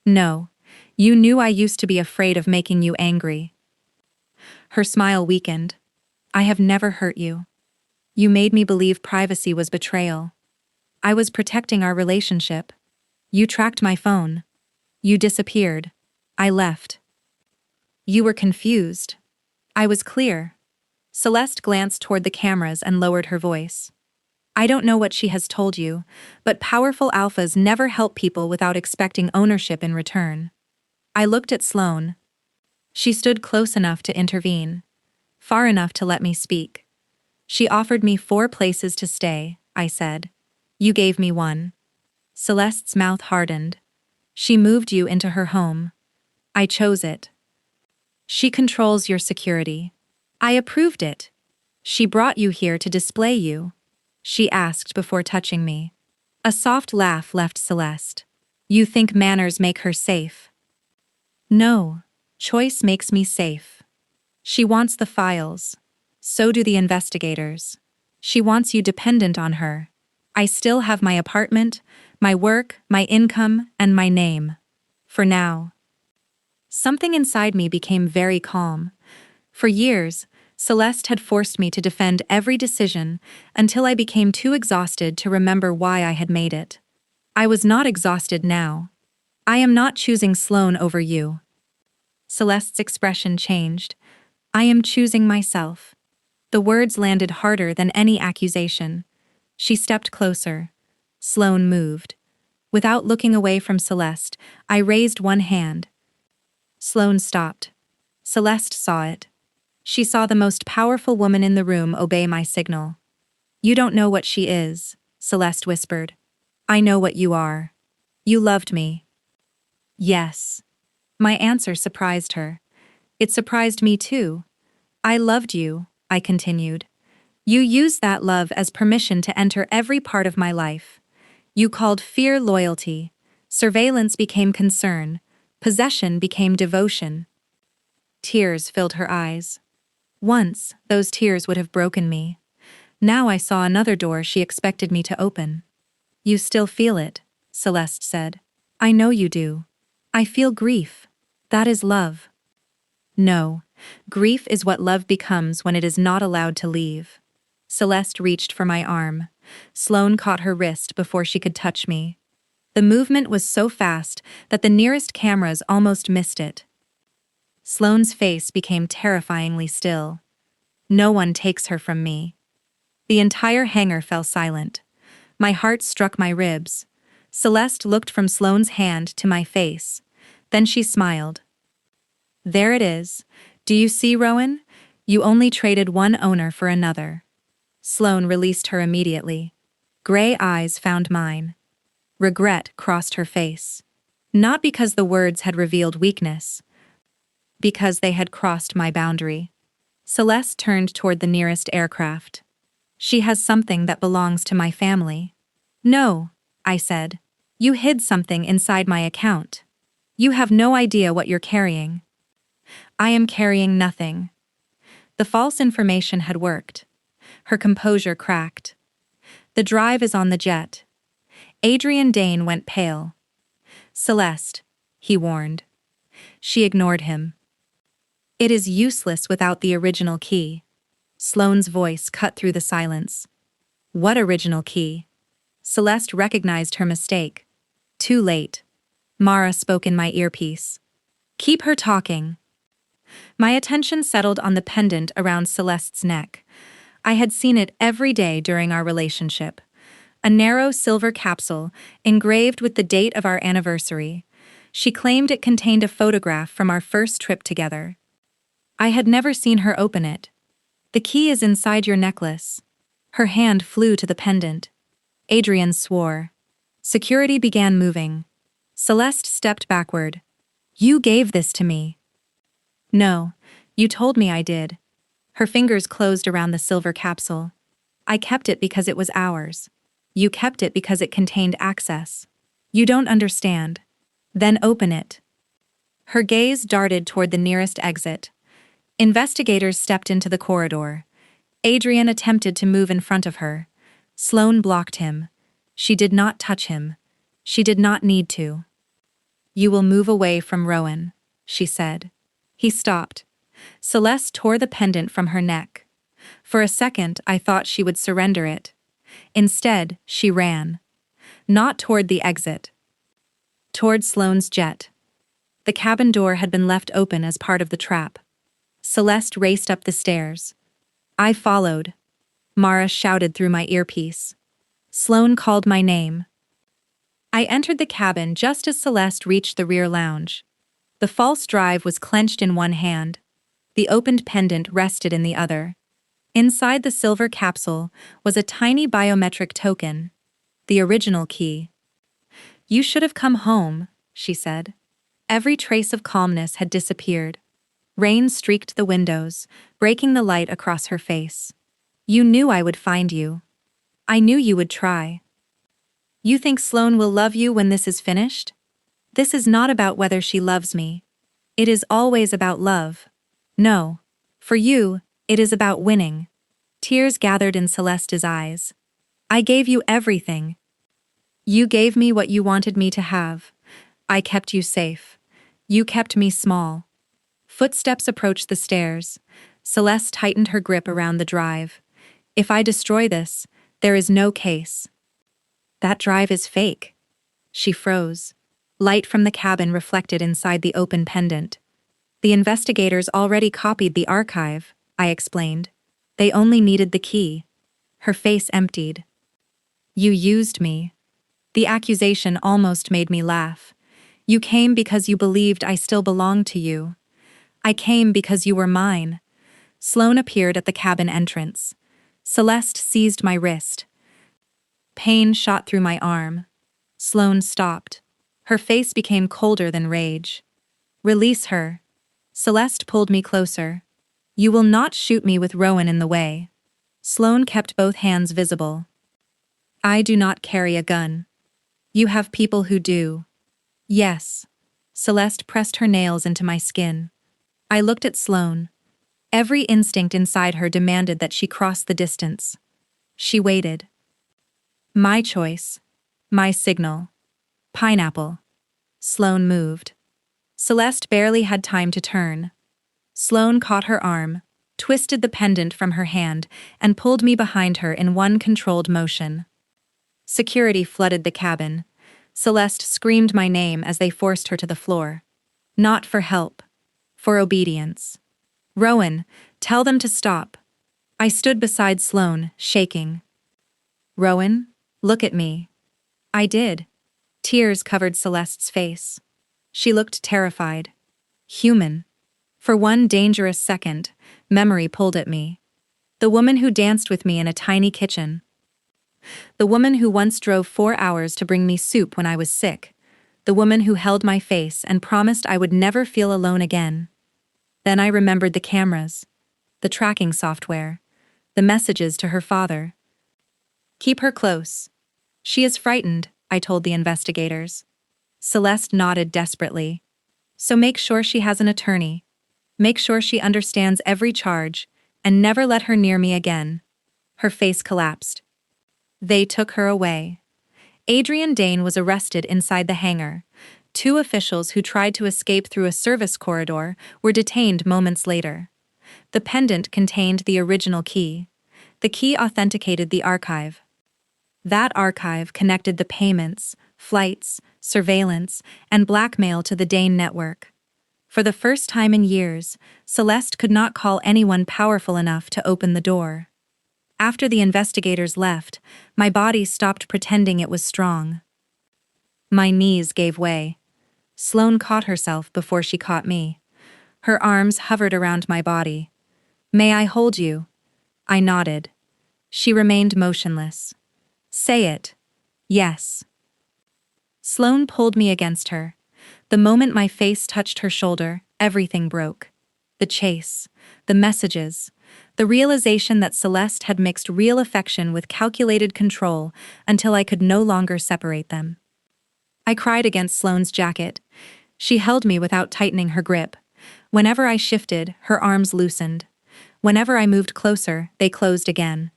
"No, you knew I used to be afraid of making you angry." Her smile weakened. "I have never hurt you. You made me believe privacy was betrayal. I was protecting our relationship. You tracked my phone. You disappeared. I left. You were confused. I was clear." Celeste glanced toward the cameras and lowered her voice. "I don't know what she has told you, but powerful alphas never help people without expecting ownership in return." I looked at Sloane. She stood close enough to intervene, far enough to let me speak. "She offered me 4 places to stay," I said. "You gave me 1. Celeste's mouth hardened. "She moved you into her home. I chose it. She controls your security. I approved it. She brought you here to display you," she asked before touching me. A soft laugh left Celeste. "You think manners make her safe?" "No, choice makes me safe." "She wants the files. So do the investigators. She wants you dependent on her. I still have my apartment, my work, my income, and my name. For now." Something inside me became very calm. For years, Celeste had forced me to defend every decision until I became too exhausted to remember why I had made it. I was not exhausted now. "I am not choosing Sloane over you." Celeste's expression changed. "I am choosing myself." The words landed harder than any accusation. She stepped closer. Sloane moved. Without looking away from Celeste, I raised one hand. Sloane stopped. Celeste saw it. She saw the most powerful woman in the room obey my signal. "You don't know what she is," Celeste whispered. "I know what you are. You loved me." "Yes." My answer surprised her. It surprised me too. "I loved you," I continued. "You used that love as permission to enter every part of my life. You called fear loyalty. Surveillance became concern. Possession became devotion." Tears filled her eyes. Once, those tears would have broken me. Now I saw another door she expected me to open. "You still feel it," Celeste said. "I know you do. I feel grief. That is love." "No, grief is what love becomes when it is not allowed to leave." Celeste reached for my arm. Sloane caught her wrist before she could touch me. The movement was so fast that the nearest cameras almost missed it. Sloane's face became terrifyingly still. "No one takes her from me." The entire hangar fell silent. My heart struck my ribs. Celeste looked from Sloane's hand to my face. Then she smiled. "There it is. Do you see, Rowan? You only traded one owner for another." Sloane released her immediately. Gray eyes found mine. Regret crossed her face. Not because the words had revealed weakness, because they had crossed my boundary. Celeste turned toward the nearest aircraft. "She has something that belongs to my family." "No," I said. "You hid something inside my account. You have no idea what you're carrying." "I am carrying nothing." The false information had worked. Her composure cracked. The drive is on the jet. Adrian Dane went pale. Celeste, he warned. She ignored him. It is useless without the original key. Sloane's voice cut through the silence. What original key? Celeste recognized her mistake. Too late. Mara spoke in my earpiece. Keep her talking. My attention settled on the pendant around Celeste's neck. I had seen it every day during our relationship. A narrow silver capsule, engraved with the date of our anniversary. She claimed it contained a photograph from our first trip together. I had never seen her open it. The key is inside your necklace. Her hand flew to the pendant. Adrian swore. Security began moving. Celeste stepped backward. You gave this to me. No, you told me I did. Her fingers closed around the silver capsule. I kept it because it was ours. You kept it because it contained access. You don't understand. Then open it. Her gaze darted toward the nearest exit. Investigators stepped into the corridor. Adrian attempted to move in front of her. Sloane blocked him. She did not touch him. She did not need to. You will move away from Rowan, she said. He stopped. Celeste tore the pendant from her neck. For a second, I thought she would surrender it. Instead, she ran. Not toward the exit. Toward Sloane's jet. The cabin door had been left open as part of the trap. Celeste raced up the stairs. I followed. Mara shouted through my earpiece. Sloane called my name. I entered the cabin just as Celeste reached the rear lounge. The false drive was clenched in one hand. The opened pendant rested in the other. Inside the silver capsule was a tiny biometric token. The original key. You should have come home, she said. Every trace of calmness had disappeared. Rain streaked the windows, breaking the light across her face. You knew I would find you. I knew you would try. You think Sloane will love you when this is finished? This is not about whether she loves me. It is always about love. No. For you, it is about winning. Tears gathered in Celeste's eyes. I gave you everything. You gave me what you wanted me to have. I kept you safe. You kept me small. Footsteps approached the stairs. Celeste tightened her grip around the drive. If I destroy this, there is no case. That drive is fake. She froze. Light from the cabin reflected inside the open pendant. The investigators already copied the archive, I explained. They only needed the key. Her face emptied. You used me. The accusation almost made me laugh. You came because you believed I still belonged to you. I came because you were mine. Sloane appeared at the cabin entrance. Celeste seized my wrist. Pain shot through my arm. Sloane stopped. Her face became colder than rage. Release her. Celeste pulled me closer. You will not shoot me with Rowan in the way. Sloane kept both hands visible. I do not carry a gun. You have people who do. Yes. Celeste pressed her nails into my skin. I looked at Sloane. Every instinct inside her demanded that she cross the distance. She waited. My choice. My signal. Pineapple. Sloane moved. Celeste barely had time to turn. Sloane caught her arm, twisted the pendant from her hand, and pulled me behind her in one controlled motion. Security flooded the cabin. Celeste screamed my name as they forced her to the floor. Not for help. For obedience. Rowan, tell them to stop. I stood beside Sloane, shaking. Rowan, look at me. I did. Tears covered Celeste's face. She looked terrified. Human. For one dangerous second, memory pulled at me. The woman who danced with me in a tiny kitchen. The woman who once drove 4 hours to bring me soup when I was sick. The woman who held my face and promised I would never feel alone again. Then I remembered the cameras, the tracking software, the messages to her father. Keep her close. She is frightened, I told the investigators. Celeste nodded desperately. So make sure she has an attorney. Make sure she understands every charge, and never let her near me again. Her face collapsed. They took her away. Adrian Dane was arrested inside the hangar. Two officials who tried to escape through a service corridor were detained moments later. The pendant contained the original key. The key authenticated the archive. That archive connected the payments, flights, surveillance, and blackmail to the Dane network. For the first time in years, Celeste could not call anyone powerful enough to open the door. After the investigators left, my body stopped pretending it was strong. My knees gave way. Sloane caught herself before she caught me. Her arms hovered around my body. "May I hold you?" I nodded. She remained motionless. "Say it." "Yes." Sloane pulled me against her. The moment my face touched her shoulder, everything broke. The chase, the messages, the realization that Celeste had mixed real affection with calculated control until I could no longer separate them. I cried against Sloane's jacket. She held me without tightening her grip. Whenever I shifted, her arms loosened. Whenever I moved closer, they closed again.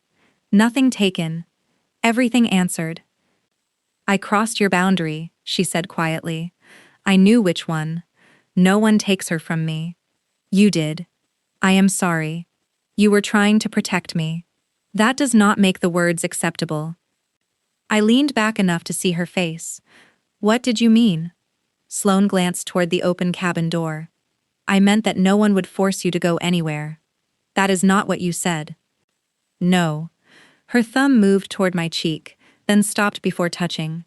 Nothing taken. Everything answered. "I crossed your boundary," she said quietly. "I knew which one. No one takes her from me. You did. I am sorry. You were trying to protect me. That does not make the words acceptable." I leaned back enough to see her face. "What did you mean?" Sloane glanced toward the open cabin door. "I meant that no one would force you to go anywhere. That is not what you said." "No." Her thumb moved toward my cheek, then stopped before touching.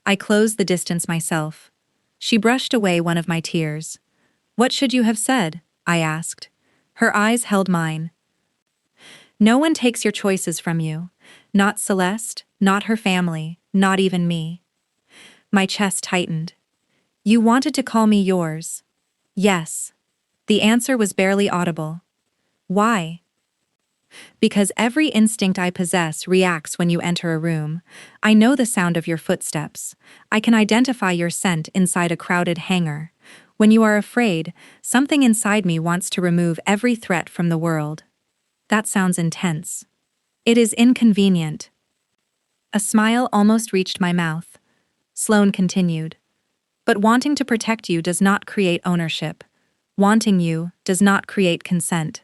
I closed the distance myself. She brushed away one of my tears. "What should you have said?" I asked. Her eyes held mine. "No one takes your choices from you. Not Celeste, not her family, not even me." My chest tightened. "You wanted to call me yours." "Yes." The answer was barely audible. "Why?" "Because every instinct I possess reacts when you enter a room. I know the sound of your footsteps. I can identify your scent inside a crowded hangar. When you are afraid, something inside me wants to remove every threat from the world." That sounds intense. It is inconvenient. A smile almost reached my mouth. Sloane continued. "But wanting to protect you does not create ownership. Wanting you does not create consent.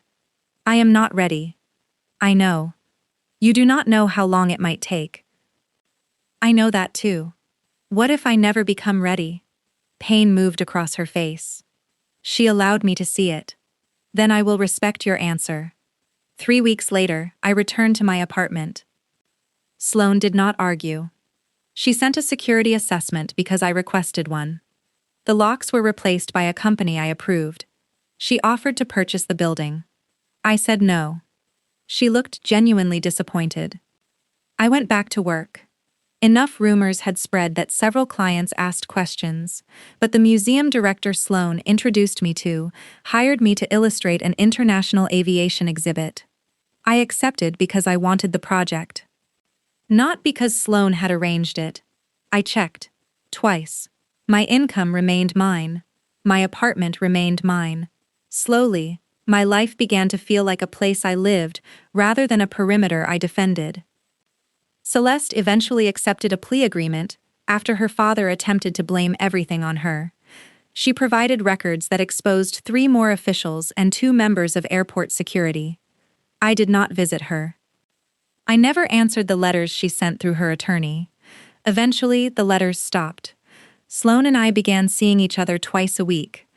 I am not ready. I know. You do not know how long it might take. I know that too. What if I never become ready?" Pain moved across her face. She allowed me to see it. "Then I will respect your answer." 3 weeks later, I returned to my apartment. Sloane did not argue. She sent a security assessment because I requested one. The locks were replaced by a company I approved. She offered to purchase the building. I said no. She looked genuinely disappointed. I went back to work. Enough rumors had spread that several clients asked questions, but the museum director Sloane introduced me to, hired me to illustrate an international aviation exhibit. I accepted because I wanted the project. Not because Sloane had arranged it. I checked. Twice. My income remained mine. My apartment remained mine. Slowly, my life began to feel like a place I lived rather than a perimeter I defended. Celeste eventually accepted a plea agreement after her father attempted to blame everything on her. She provided records that exposed 3 more officials and 2 members of airport security. I did not visit her. I never answered the letters she sent through her attorney. Eventually, the letters stopped. Sloane and I began seeing each other twice a week,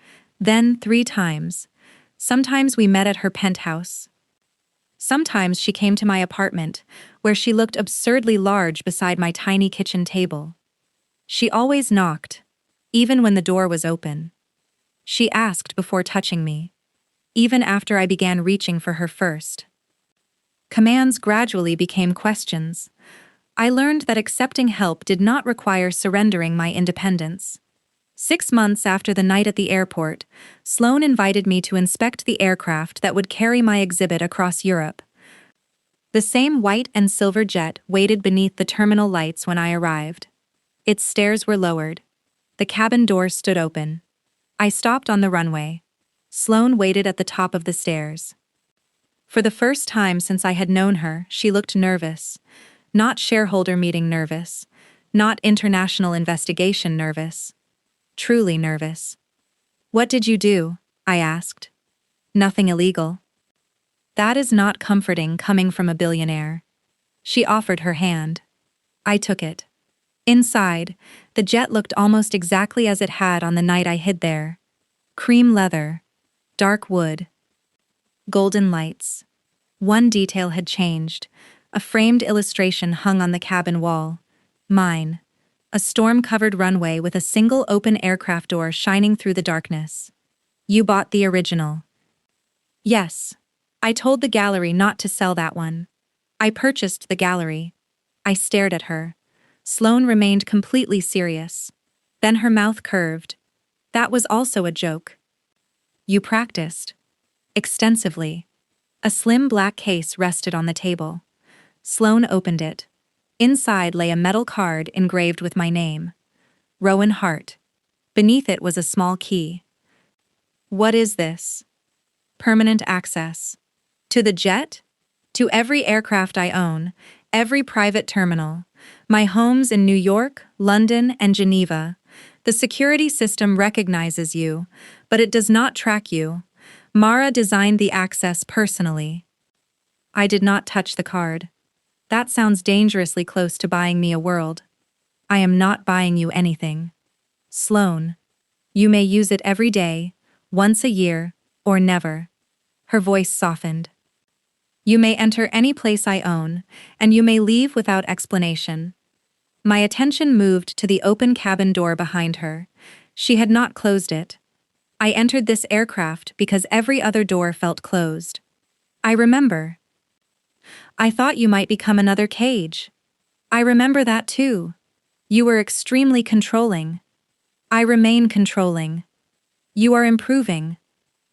then 3 times. Sometimes we met at her penthouse. Sometimes she came to my apartment, where she looked absurdly large beside my tiny kitchen table. She always knocked, even when the door was open. She asked before touching me, even after I began reaching for her first. Commands gradually became questions. I learned that accepting help did not require surrendering my independence. 6 months after the night at the airport, Sloane invited me to inspect the aircraft that would carry my exhibit across Europe. The same white and silver jet waited beneath the terminal lights when I arrived. Its stairs were lowered. The cabin door stood open. I stopped on the runway. Sloane waited at the top of the stairs. For the first time since I had known her, she looked nervous. Not shareholder meeting nervous. Not international investigation nervous. Truly nervous. What did you do? I asked. Nothing illegal. That is not comforting coming from a billionaire. She offered her hand. I took it. Inside, the jet looked almost exactly as it had on the night I hid there. Cream leather. Dark wood. Golden lights. One detail had changed. A framed illustration hung on the cabin wall. Mine. A storm-covered runway with a single open aircraft door shining through the darkness. You bought the original. Yes. I told the gallery not to sell that one. I purchased the gallery. I stared at her. Sloane remained completely serious. Then her mouth curved. That was also a joke. You practiced. Extensively. A slim black case rested on the table. Sloane opened it. Inside lay a metal card engraved with my name. Rowan Hart. Beneath it was a small key. What is this? Permanent access. To the jet? To every aircraft I own, every private terminal. My homes in New York, London, and Geneva. The security system recognizes you, but it does not track you. Mara designed the access personally. I did not touch the card. That sounds dangerously close to buying me a world. I am not buying you anything. Sloane. You may use it every day, once a year, or never. Her voice softened. You may enter any place I own, and you may leave without explanation. My attention moved to the open cabin door behind her. She had not closed it. I entered this aircraft because every other door felt closed. I remember. I thought you might become another Cage. I remember that too. You were extremely controlling. I remain controlling. You are improving.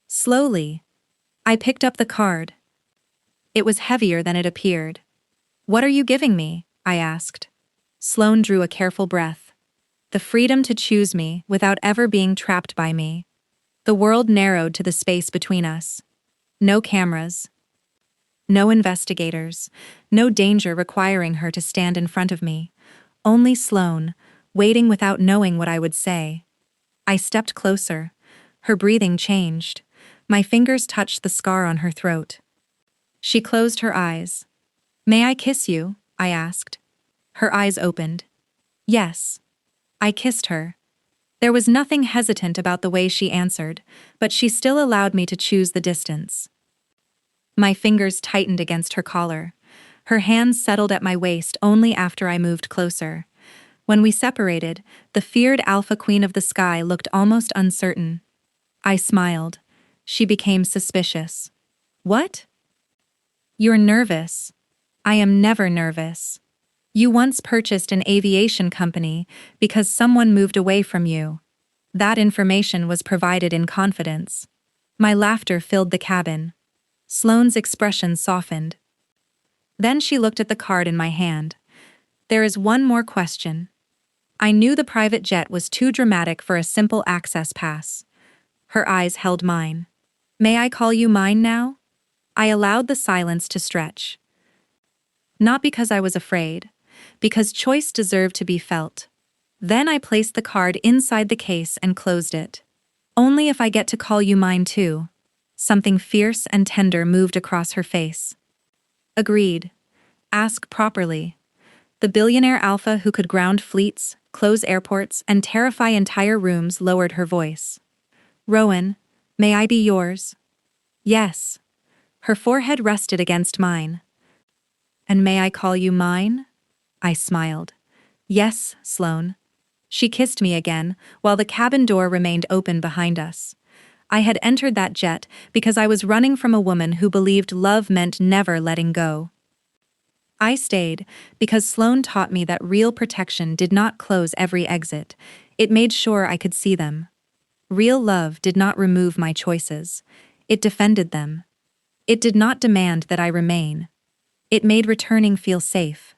Slowly. I picked up the card. It was heavier than it appeared. What are you giving me? I asked. Sloane drew a careful breath. The freedom to choose me without ever being trapped by me. The world narrowed to the space between us. No cameras. No investigators. No danger requiring her to stand in front of me. Only Sloane, waiting without knowing what I would say. I stepped closer. Her breathing changed. My fingers touched the scar on her throat. She closed her eyes. May I kiss you? I asked. Her eyes opened. Yes. I kissed her. There was nothing hesitant about the way she answered, but she still allowed me to choose the distance. My fingers tightened against her collar. Her hands settled at my waist only after I moved closer. When we separated, the feared Alpha Queen of the Sky looked almost uncertain. I smiled. She became suspicious. What? You're nervous. I am never nervous. You once purchased an aviation company because someone moved away from you. That information was provided in confidence. My laughter filled the cabin. Sloane's expression softened. Then she looked at the card in my hand. There is one more question. I knew the private jet was too dramatic for a simple access pass. Her eyes held mine. May I call you mine now? I allowed the silence to stretch. Not because I was afraid, because choice deserved to be felt. Then I placed the card inside the case and closed it. Only if I get to call you mine too. Something fierce and tender moved across her face. Agreed. Ask properly. The billionaire alpha who could ground fleets, close airports, and terrify entire rooms lowered her voice. Rowan, may I be yours? Yes. Her forehead rested against mine. And may I call you mine? I smiled. Yes, Sloane. She kissed me again, while the cabin door remained open behind us. I had entered that jet because I was running from a woman who believed love meant never letting go. I stayed because Sloane taught me that real protection did not close every exit. It made sure I could see them. Real love did not remove my choices. It defended them. It did not demand that I remain. It made returning feel safe.